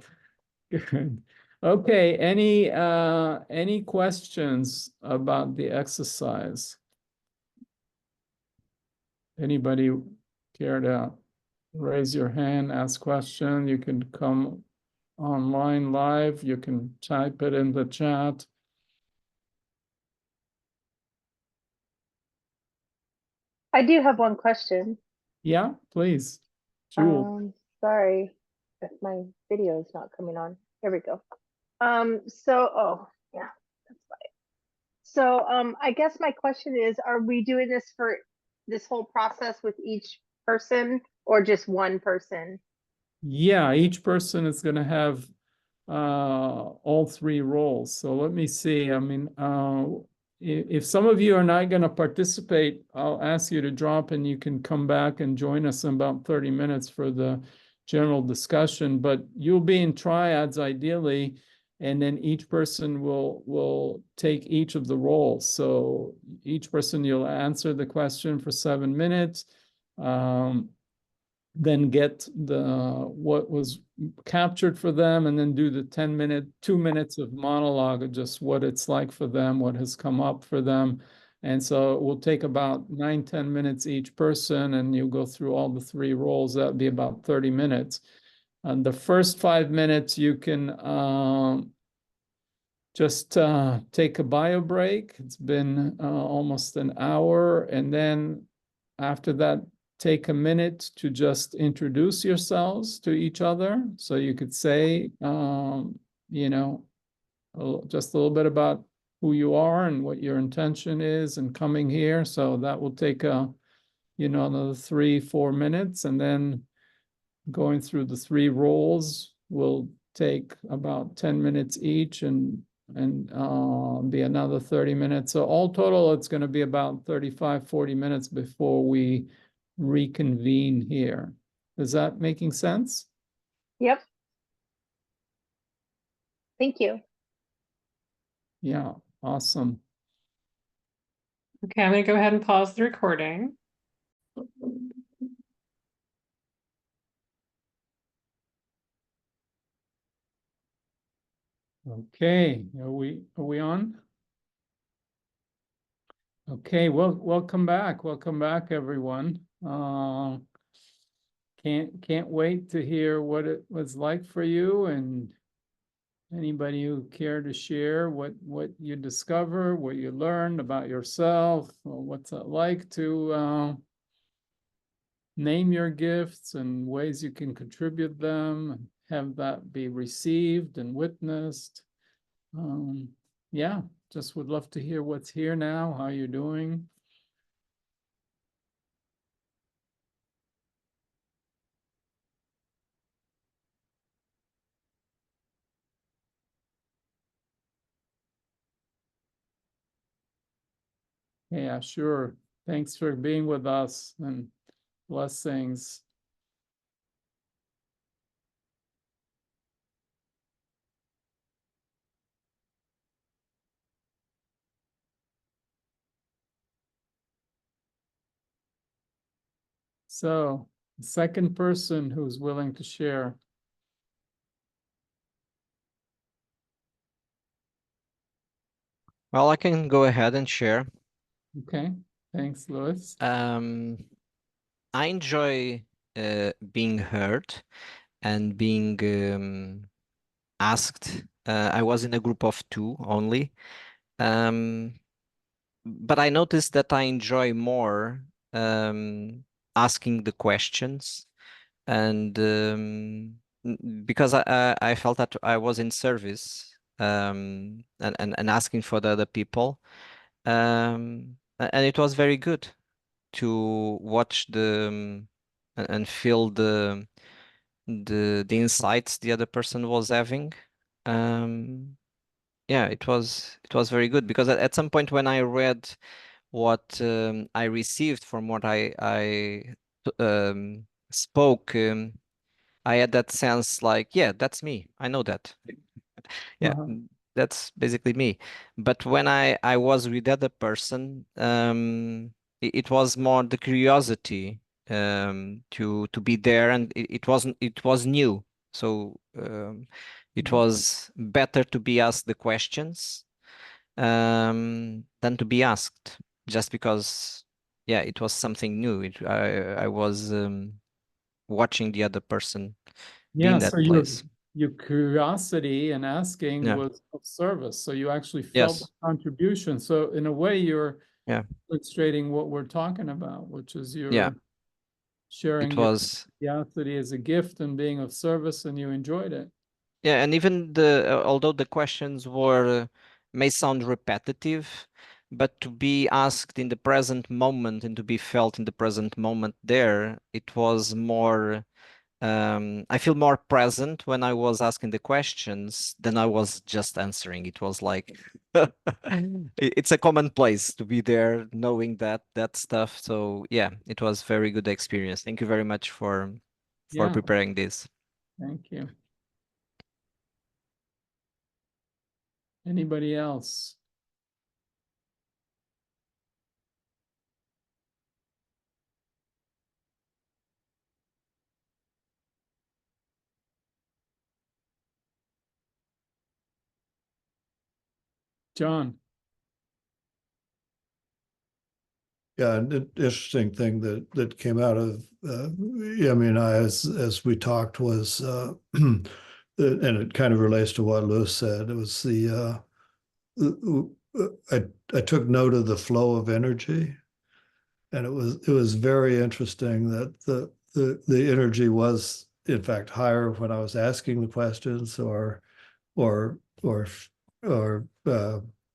Good. Okay, any questions about the exercise? Anybody care to raise your hand, ask question? You can come online live, you can type it in the chat. I do have one question. Yeah, please. Jewel. Sorry if my video is not coming on. Here we go. Oh yeah, that's fine. So I guess my question is, are we doing this for this whole process with each person or just one person? Yeah, each person is going to have all three roles. So let me see. I mean, if some of you are not going to participate, I'll ask you to drop and you can come back and join us in about 30 minutes for the general discussion. But you'll be in triads ideally, and then each person will take each of the roles. So each person, you'll answer the question for 7 minutes. Then get what was captured for them, and then do the 2 minutes of monologue of just what it's like for them, what has come up for them. And so it will take about 9-10 minutes each person, and you go through all the three roles. That'd be about 30 minutes. And the first 5 minutes, you can just take a bio break. It's been almost an hour. And then after that, take a minute to just introduce yourselves to each other. So you could say, just a little bit about who you are and what your intention is in coming here. So that will take another 3-4 minutes. And then going through the three roles will take about 10 minutes each. And and be another 30 minutes. So all total, it's going to be about 35, 40 minutes before we reconvene here. Is that making sense? Yep. Thank you. Yeah, awesome. Okay, I'm going to go ahead and pause the recording. Okay, are we on? Okay, well, welcome back. Welcome back, everyone. Can't wait to hear what it was like for you, and anybody who care to share what you discover, what you learned about yourself, or what's it like to name your gifts and ways you can contribute them, and have that be received and witnessed. Yeah, just would love to hear what's here now, how you're doing. Yeah, sure. Thanks for being with us, and blessings. So, the second person who's willing to share. Well, I can go ahead and share. Okay, thanks, Louis. I enjoy being heard and being asked. I was in a group of two only. But I noticed that I enjoy more asking the questions, and because I felt that I was in service, and asking for the other people. And it was very good to watch and feel the insights the other person was having. Yeah, it was very good, because at some point when I read what I received from what I spoke, I had that sense like, yeah, that's me. I know that. Yeah, Uh-huh. that's basically me. But when I was with the other person, it was more the curiosity to be there, and it was new. So it was better to be asked the questions than to be asked, just because, yeah, it was something new. I was watching the other person be Yeah, in so that place. your curiosity and asking Yeah. was of service. So you actually felt the Yes. contribution. So in a way, you're Yeah. illustrating what we're talking about, which is Yeah. you're sharing It your was. curiosity as a gift and being of service, and you enjoyed it. Yeah, and even although the questions were may sound repetitive, but to be asked in the present moment and to be felt in the present moment there, it was more. I feel more present when I was asking the questions than I was just answering. It was like it's a commonplace to be there, knowing that stuff. So yeah, it was very good experience. Thank you very much for Yeah, preparing this. thank you. Anybody else? John? Yeah, an interesting thing that came out of yeah, I mean, as we talked was and it kind of relates to what Lewis said. It was I took note of the flow of energy, and it was very interesting that the energy was in fact higher when I was asking the questions, or or or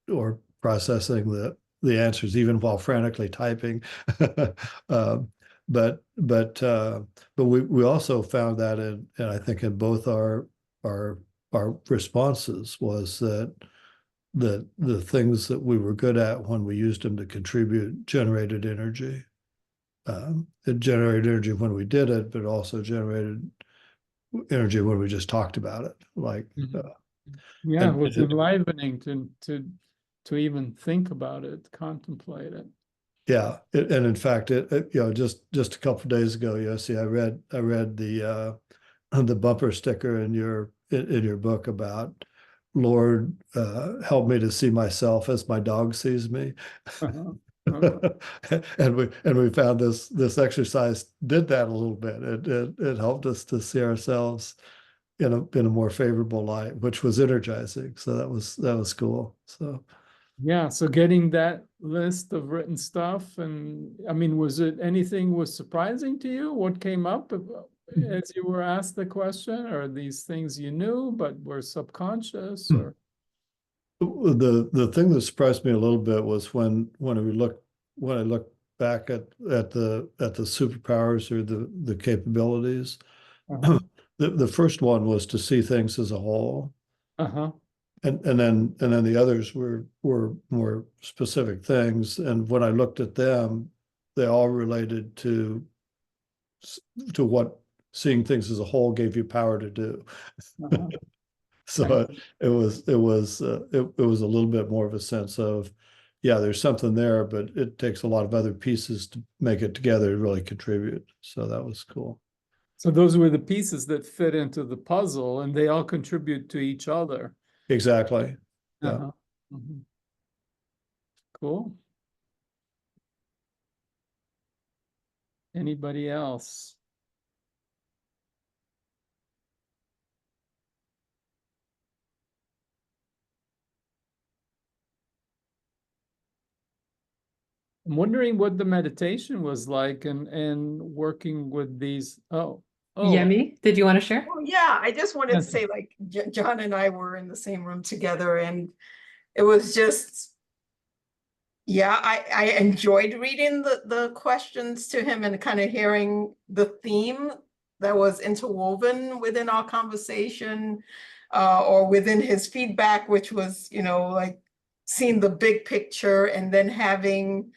or processing the answers even while frantically typing. um, but we also found that and I think in both our our responses was that the things that we were good at when we used them to contribute generated energy. It generated energy when we did it, but also generated energy when we just talked about it. Like, Yeah, it and- was enlivening to even think about it, contemplate it. yeah, and in fact, just a couple of days ago, Yosi, I read the bumper sticker in your book about Lord, help me to see myself as my dog sees me. Uh-huh. Uh-huh. And we found this exercise did that a little bit. It helped us to see ourselves in a more favorable light, which was energizing. So that was cool. So Yeah, so getting that list of written stuff, and I mean, was it anything was surprising to you? What came up as you were asked the question? Or these things you knew but were subconscious? Or the thing that surprised me a little bit was when I looked back at the superpowers or the capabilities. uh-huh. The first one was to see things as a whole. Uh-huh. And then the others were more specific things. And when I looked at them, they all related to what seeing things as a whole gave you power to do. Uh-huh. So it was a little bit more of a sense of, yeah, there's something there, but it takes a lot of other pieces to make it together to really contribute. So that was cool. So those were the pieces that fit into the puzzle, and they all contribute to each other. Exactly. Yeah. Uh-huh. Mhm. Cool. Anybody else? I'm wondering what the meditation was like and working with these. Oh, Yemi, did you want to share? Well, yeah, I just wanted to Yes. say, like, John and I were in the same room together, and it was just, yeah, I enjoyed reading the questions to him and kind of hearing the theme that was interwoven within our conversation, or within his feedback, which was, like seeing the big picture and then having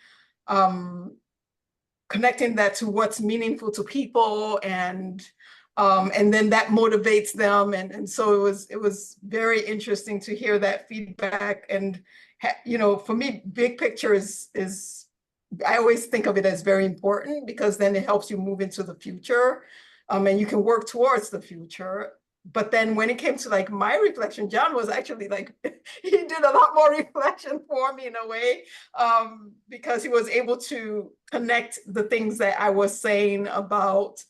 connecting that to what's meaningful to people, and then that motivates them, and so it was very interesting to hear that feedback. And for me, big picture is I always think of it as very important, because then it helps you move into the future, and you can work towards the future. But then when it came to like my reflection, John was actually like, he did a lot more reflection for me in a way, because he was able to connect the things that I was saying about,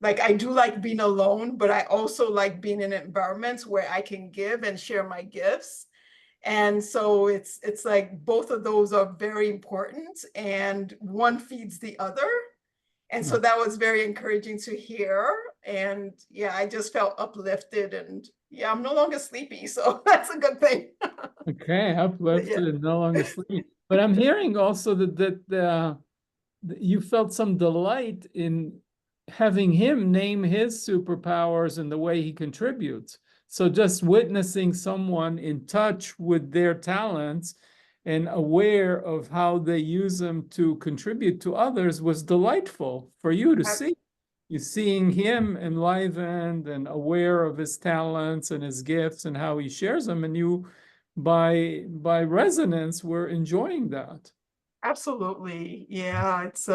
like, I do like being alone, but I also like being in environments where I can give and share my gifts. And so it's like both of those are very important, and one feeds the other. And so that was very encouraging to hear. And yeah, I just felt uplifted, and yeah, I'm no longer sleepy. So that's a good thing. Okay, uplifted and no longer sleepy. But I'm hearing also that you felt some delight in having him name his superpowers and the way he contributes. So just witnessing someone in touch with their talents and aware of how they use them to contribute to others was delightful for you to see. You seeing him enlivened and aware of his talents and his gifts and how he shares them, and you by resonance were enjoying that. Absolutely. Yeah, it's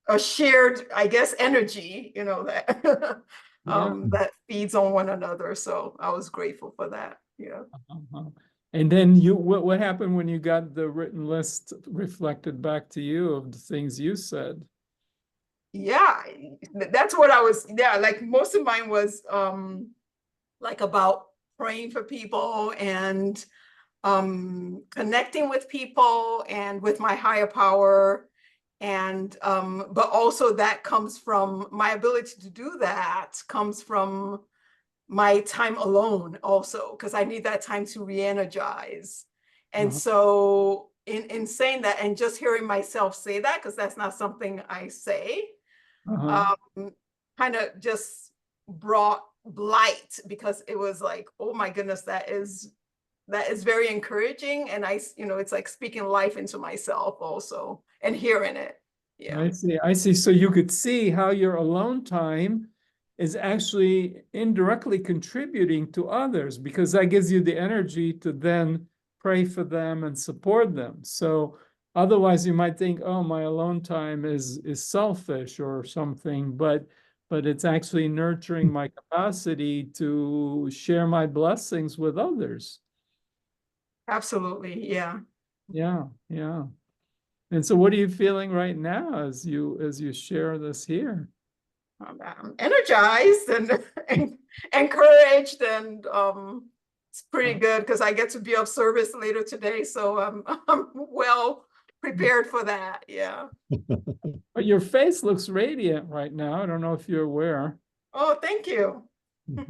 a shared, I guess, energy, that that feeds on one another. So I was grateful for that. Yeah. Uh-huh. And then what happened when you got the written list reflected back to you of the things you said? Yeah, that's what I was, yeah, like most of mine was like about praying for people and connecting with people and with my higher power. And but also that comes from my ability to do that, comes from my time alone also, because I need that time to re-energize. And so in saying that, and just hearing myself say that, because that's not something I say, kind of just brought light, because it was like, oh my goodness, that is very encouraging. And it's like speaking life into myself also and hearing it. Yeah. I see. So you could see how your alone time is actually indirectly contributing to others, because that gives you the energy to then pray for them and support them. So otherwise you might think, oh, my alone time is selfish or something, but it's actually nurturing my capacity to share my blessings with others. Absolutely. Yeah. Yeah, yeah. And so what are you feeling right now as you share this here? I'm energized and encouraged, and it's pretty good because I get to be of service later today. So I'm well prepared for that. Yeah. But your face looks radiant right now. I don't know if you're aware. Oh, thank you.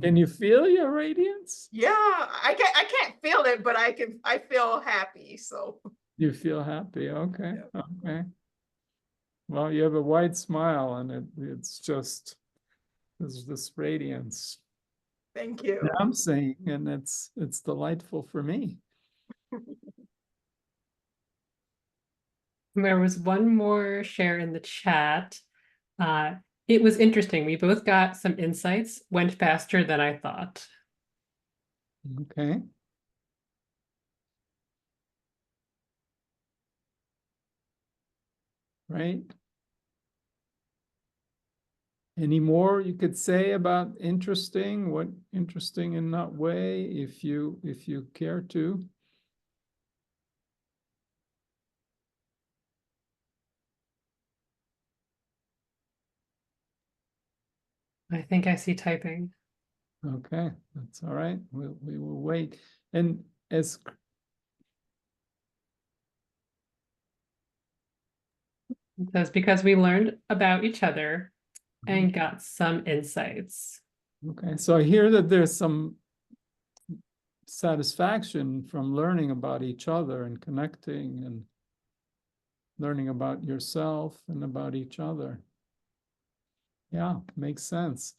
Can you feel your radiance? Yeah, I can't feel it, but I feel happy. So You feel happy. Okay. Yeah. Okay. Well, you have a wide smile and it's just there's this radiance. thank you. that I'm seeing, and it's delightful for me. There was one more share in the chat. It was interesting. We both got some insights, went faster than I thought. Okay. Right. Any more you could say about interesting? What interesting in that way, if you care to? I think I see typing. Okay, that's all right. We will wait. And as It says, because we learned about each other and got some insights. okay, so I hear that there's some satisfaction from learning about each other and connecting and learning about yourself and about each other. Yeah, makes sense.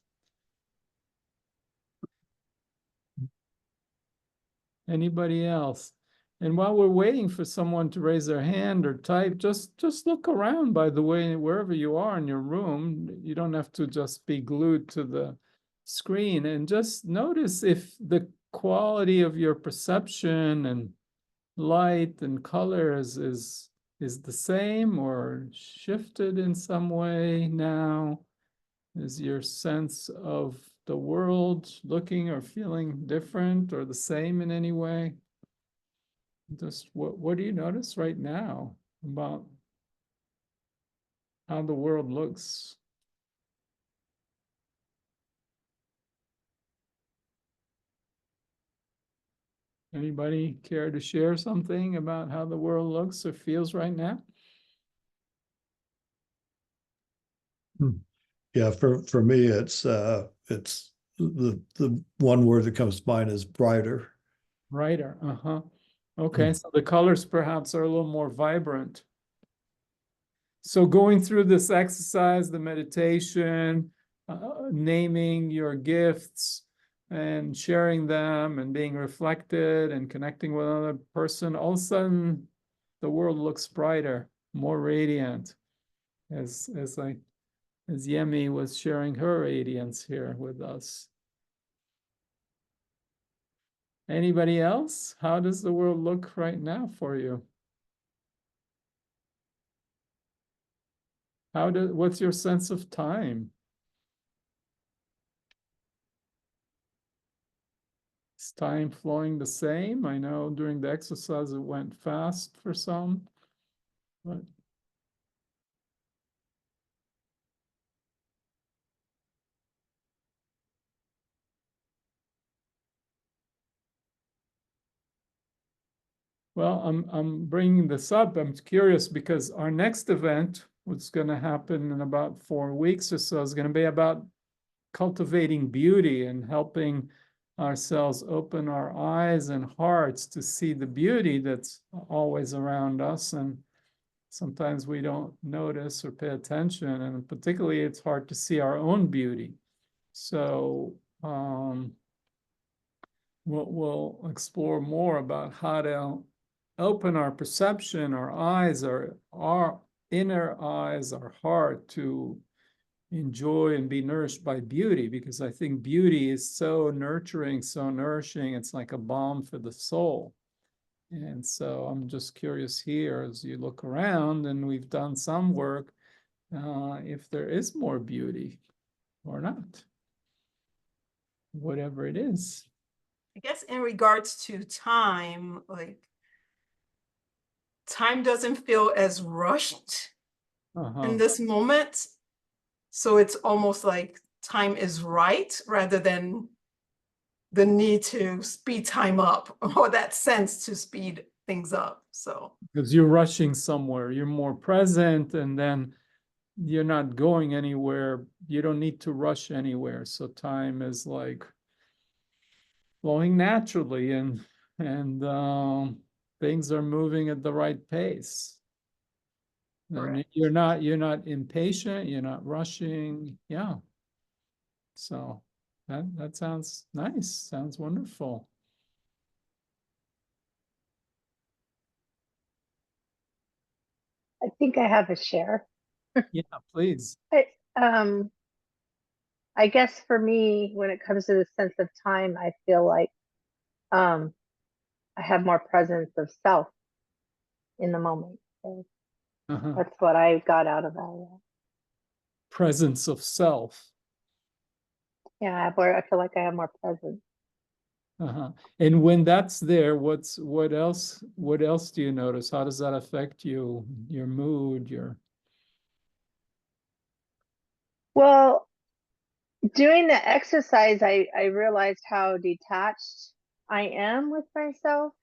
Anybody else? And while we're waiting for someone to raise their hand or type, just look around, by the way, wherever you are in your room. You don't have to just be glued to the screen, and just notice if the quality of your perception and light and colors is the same or shifted in some way now. Is your sense of the world looking or feeling different or the same in any way? Just what do you notice right now about how the world looks? Anybody care to share something about how the world looks or feels right now? Yeah, for me, it's the one word that comes to mind is brighter. Brighter, okay, so the colors perhaps are a little more vibrant. So going through this exercise, the meditation, naming your gifts and sharing them and being reflected and connecting with another person, all of a sudden the world looks brighter, more radiant, as Yemi was sharing her radiance here with us. Anybody else? How does the world look right now for you? What's your sense of time? Is time flowing the same? I know during the exercise it went fast for some, but well, I'm bringing this up. I'm curious because our next event, what's going to happen in about 4 weeks or so, is going to be about cultivating beauty and helping ourselves open our eyes and hearts to see the beauty that's always around us. And sometimes we don't notice or pay attention. And particularly, it's hard to see our own beauty. So we'll explore more about how to open our perception, our eyes, our inner eyes, our heart to enjoy and be nourished by beauty, because I think beauty is so nurturing, so nourishing. It's like a balm for the soul. And so I'm just curious here as you look around, and we've done some work, if there is more beauty or not, whatever it is. I guess in regards to time, like time doesn't feel as rushed in this moment. So it's almost like time is right rather than the need to speed time up or that sense to speed things up. So Because you're rushing somewhere, you're more present, and then you're not going anywhere. You don't need to rush anywhere. So time is like flowing naturally, and things are moving at the right pace. And correct. you're not impatient, you're not rushing. Yeah. So that sounds nice. Sounds wonderful. I think I have a share. Yeah, please. I guess for me, when it comes to the sense of time, I feel like I have more presence of self in the moment. So that's what I got out of that. Presence of self. Yeah, where I feel like I have more presence. And when that's there, what else do you notice? How does that affect you, your mood, your... Well, doing the exercise, I realized how detached I am with myself.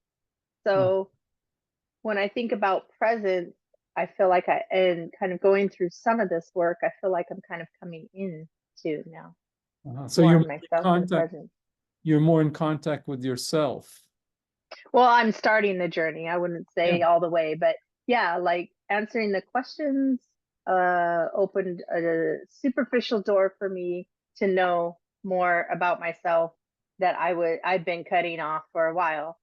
So when I think about presence, I feel like and kind of going through some of this work, I feel like I'm kind of coming in to now. So more you're in myself and presence. You're more in contact with yourself. Well, I'm starting the journey. I wouldn't say Yeah. all the way, but yeah, like answering the questions opened a superficial door for me to know more about myself that I've been cutting off for a while.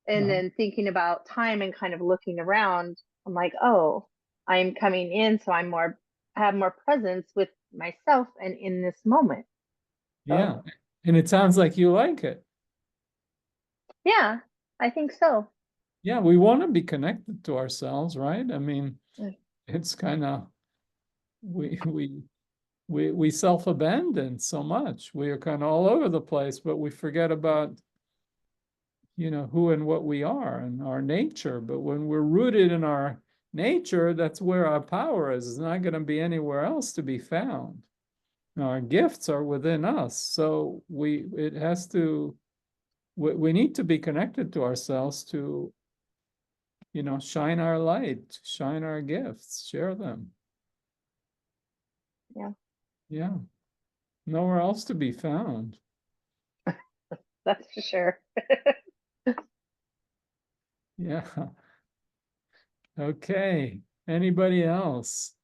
And then thinking about time and kind of looking around, I'm like, oh, I'm coming in, so I have more presence with myself and in this moment. Yeah. And it sounds like you like it. Yeah, I think so. Yeah, we want to be connected to ourselves, right? I mean, it's kind of we self-abandon so much. We are kind of all over the place, but we forget about, who and what we are and our nature. But when we're rooted in our nature, that's where our power is. It's not going to be anywhere else to be found. Our gifts are within us. So we need to be connected to ourselves to, shine our light, shine our gifts, share them. Yeah. Yeah. Nowhere else to be found. That's for sure. Yeah. Okay. Anybody else?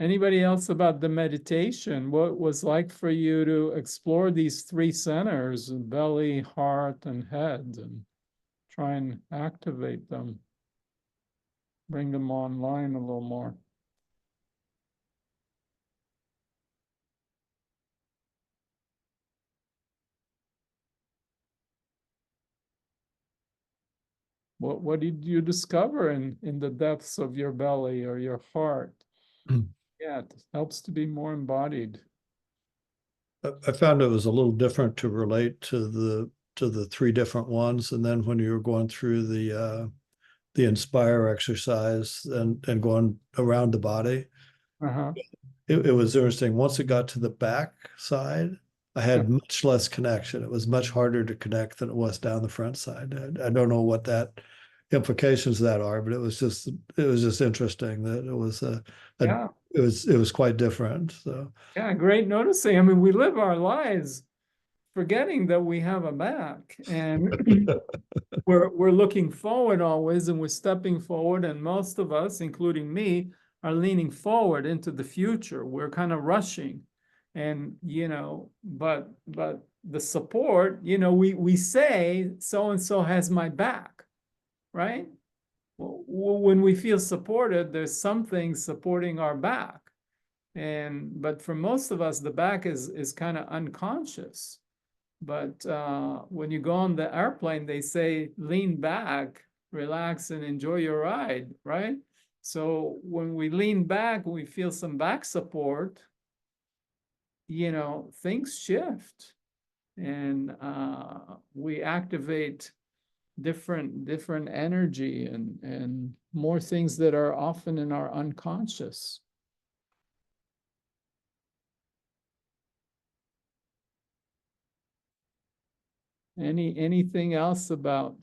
Anybody else about the meditation? What was like for you to explore these three centers, belly, heart, and head, and try and activate them, bring them online a little more? What did you discover in the depths of your belly or your heart? Yeah, it helps to be more embodied. I found it was a little different to relate to the three different ones, and then when you were going through the inspire exercise and going around the body, it was interesting. Once it got to the back side, I had much less connection. It was much harder to connect than it was down the front side. I don't know what that implications that are, but it was just interesting that it was it was quite different. So yeah, great noticing. I mean, we live our lives forgetting that we have a back, and we're looking forward always, and we're stepping forward, and most of us, including me, are leaning forward into the future. We're kind of rushing, And, but the support, we say so-and-so has my back, right? When we feel supported, there's something supporting our back. But for most of us, the back is kind of unconscious. But when you go on the airplane, they say, lean back, relax, and enjoy your ride, right? So when we lean back, we feel some back support, things shift. And we activate different energy and more things that are often in our unconscious. Anything else about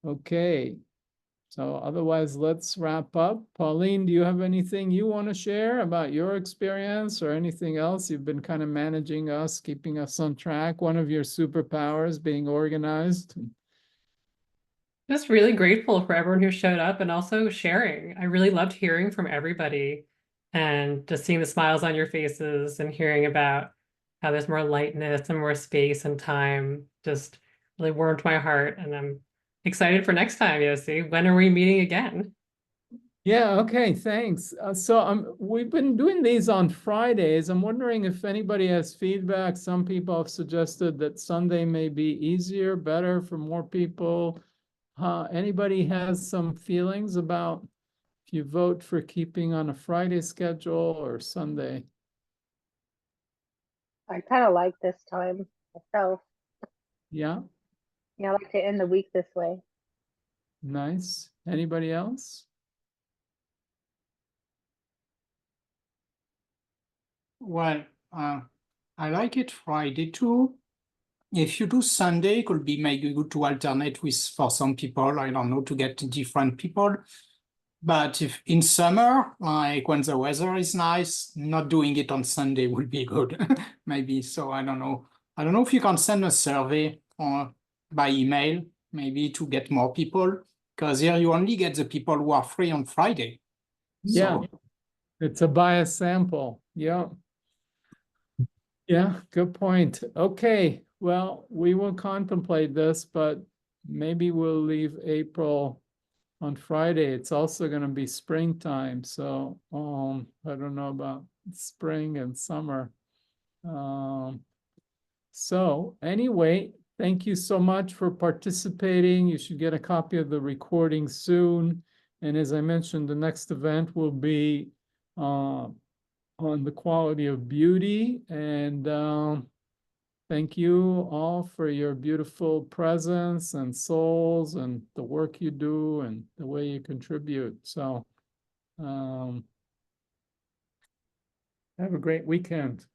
okay, so otherwise let's wrap up. Pauline, do you have anything you want to share about your experience or anything else? You've been kind of managing us, keeping us on track, one of your superpowers, being organized. Just really grateful for everyone who showed up and also sharing. I really loved hearing from everybody and just seeing the smiles on your faces and hearing about how there's more lightness and more space and time just really warmed my heart. And I'm excited for next time, Yosi. When are we meeting again? Yeah, okay, thanks. So we've been doing these on Fridays. I'm wondering if anybody has feedback. Some people have suggested that Sunday may be easier, better for more people. Anybody has some feelings about if you vote for keeping on a Friday schedule or Sunday? I kind of like this time myself. Yeah, Yeah, I like to end the week this way. nice. Anybody else? Well, I like it Friday too. If you do Sunday, it could be maybe good to alternate with, for some people, I don't know, to get different people. But if in summer, like when the weather is nice, not doing it on Sunday would be good, maybe. So I don't know. I don't know if you can send a survey or by email, maybe to get more people, because here you only get the people who are free on Friday. Yeah, So, it's a bias sample. Yeah. Yeah, good point. Okay, well, we will contemplate this, but maybe we'll leave April on Friday. It's also going to be springtime, so I don't know about spring and summer. So anyway, thank you so much for participating. You should get a copy of the recording soon. And as I mentioned, the next event will be on the quality of beauty. And thank you all for your beautiful presence and souls and the work you do and the way you contribute. So have a great weekend.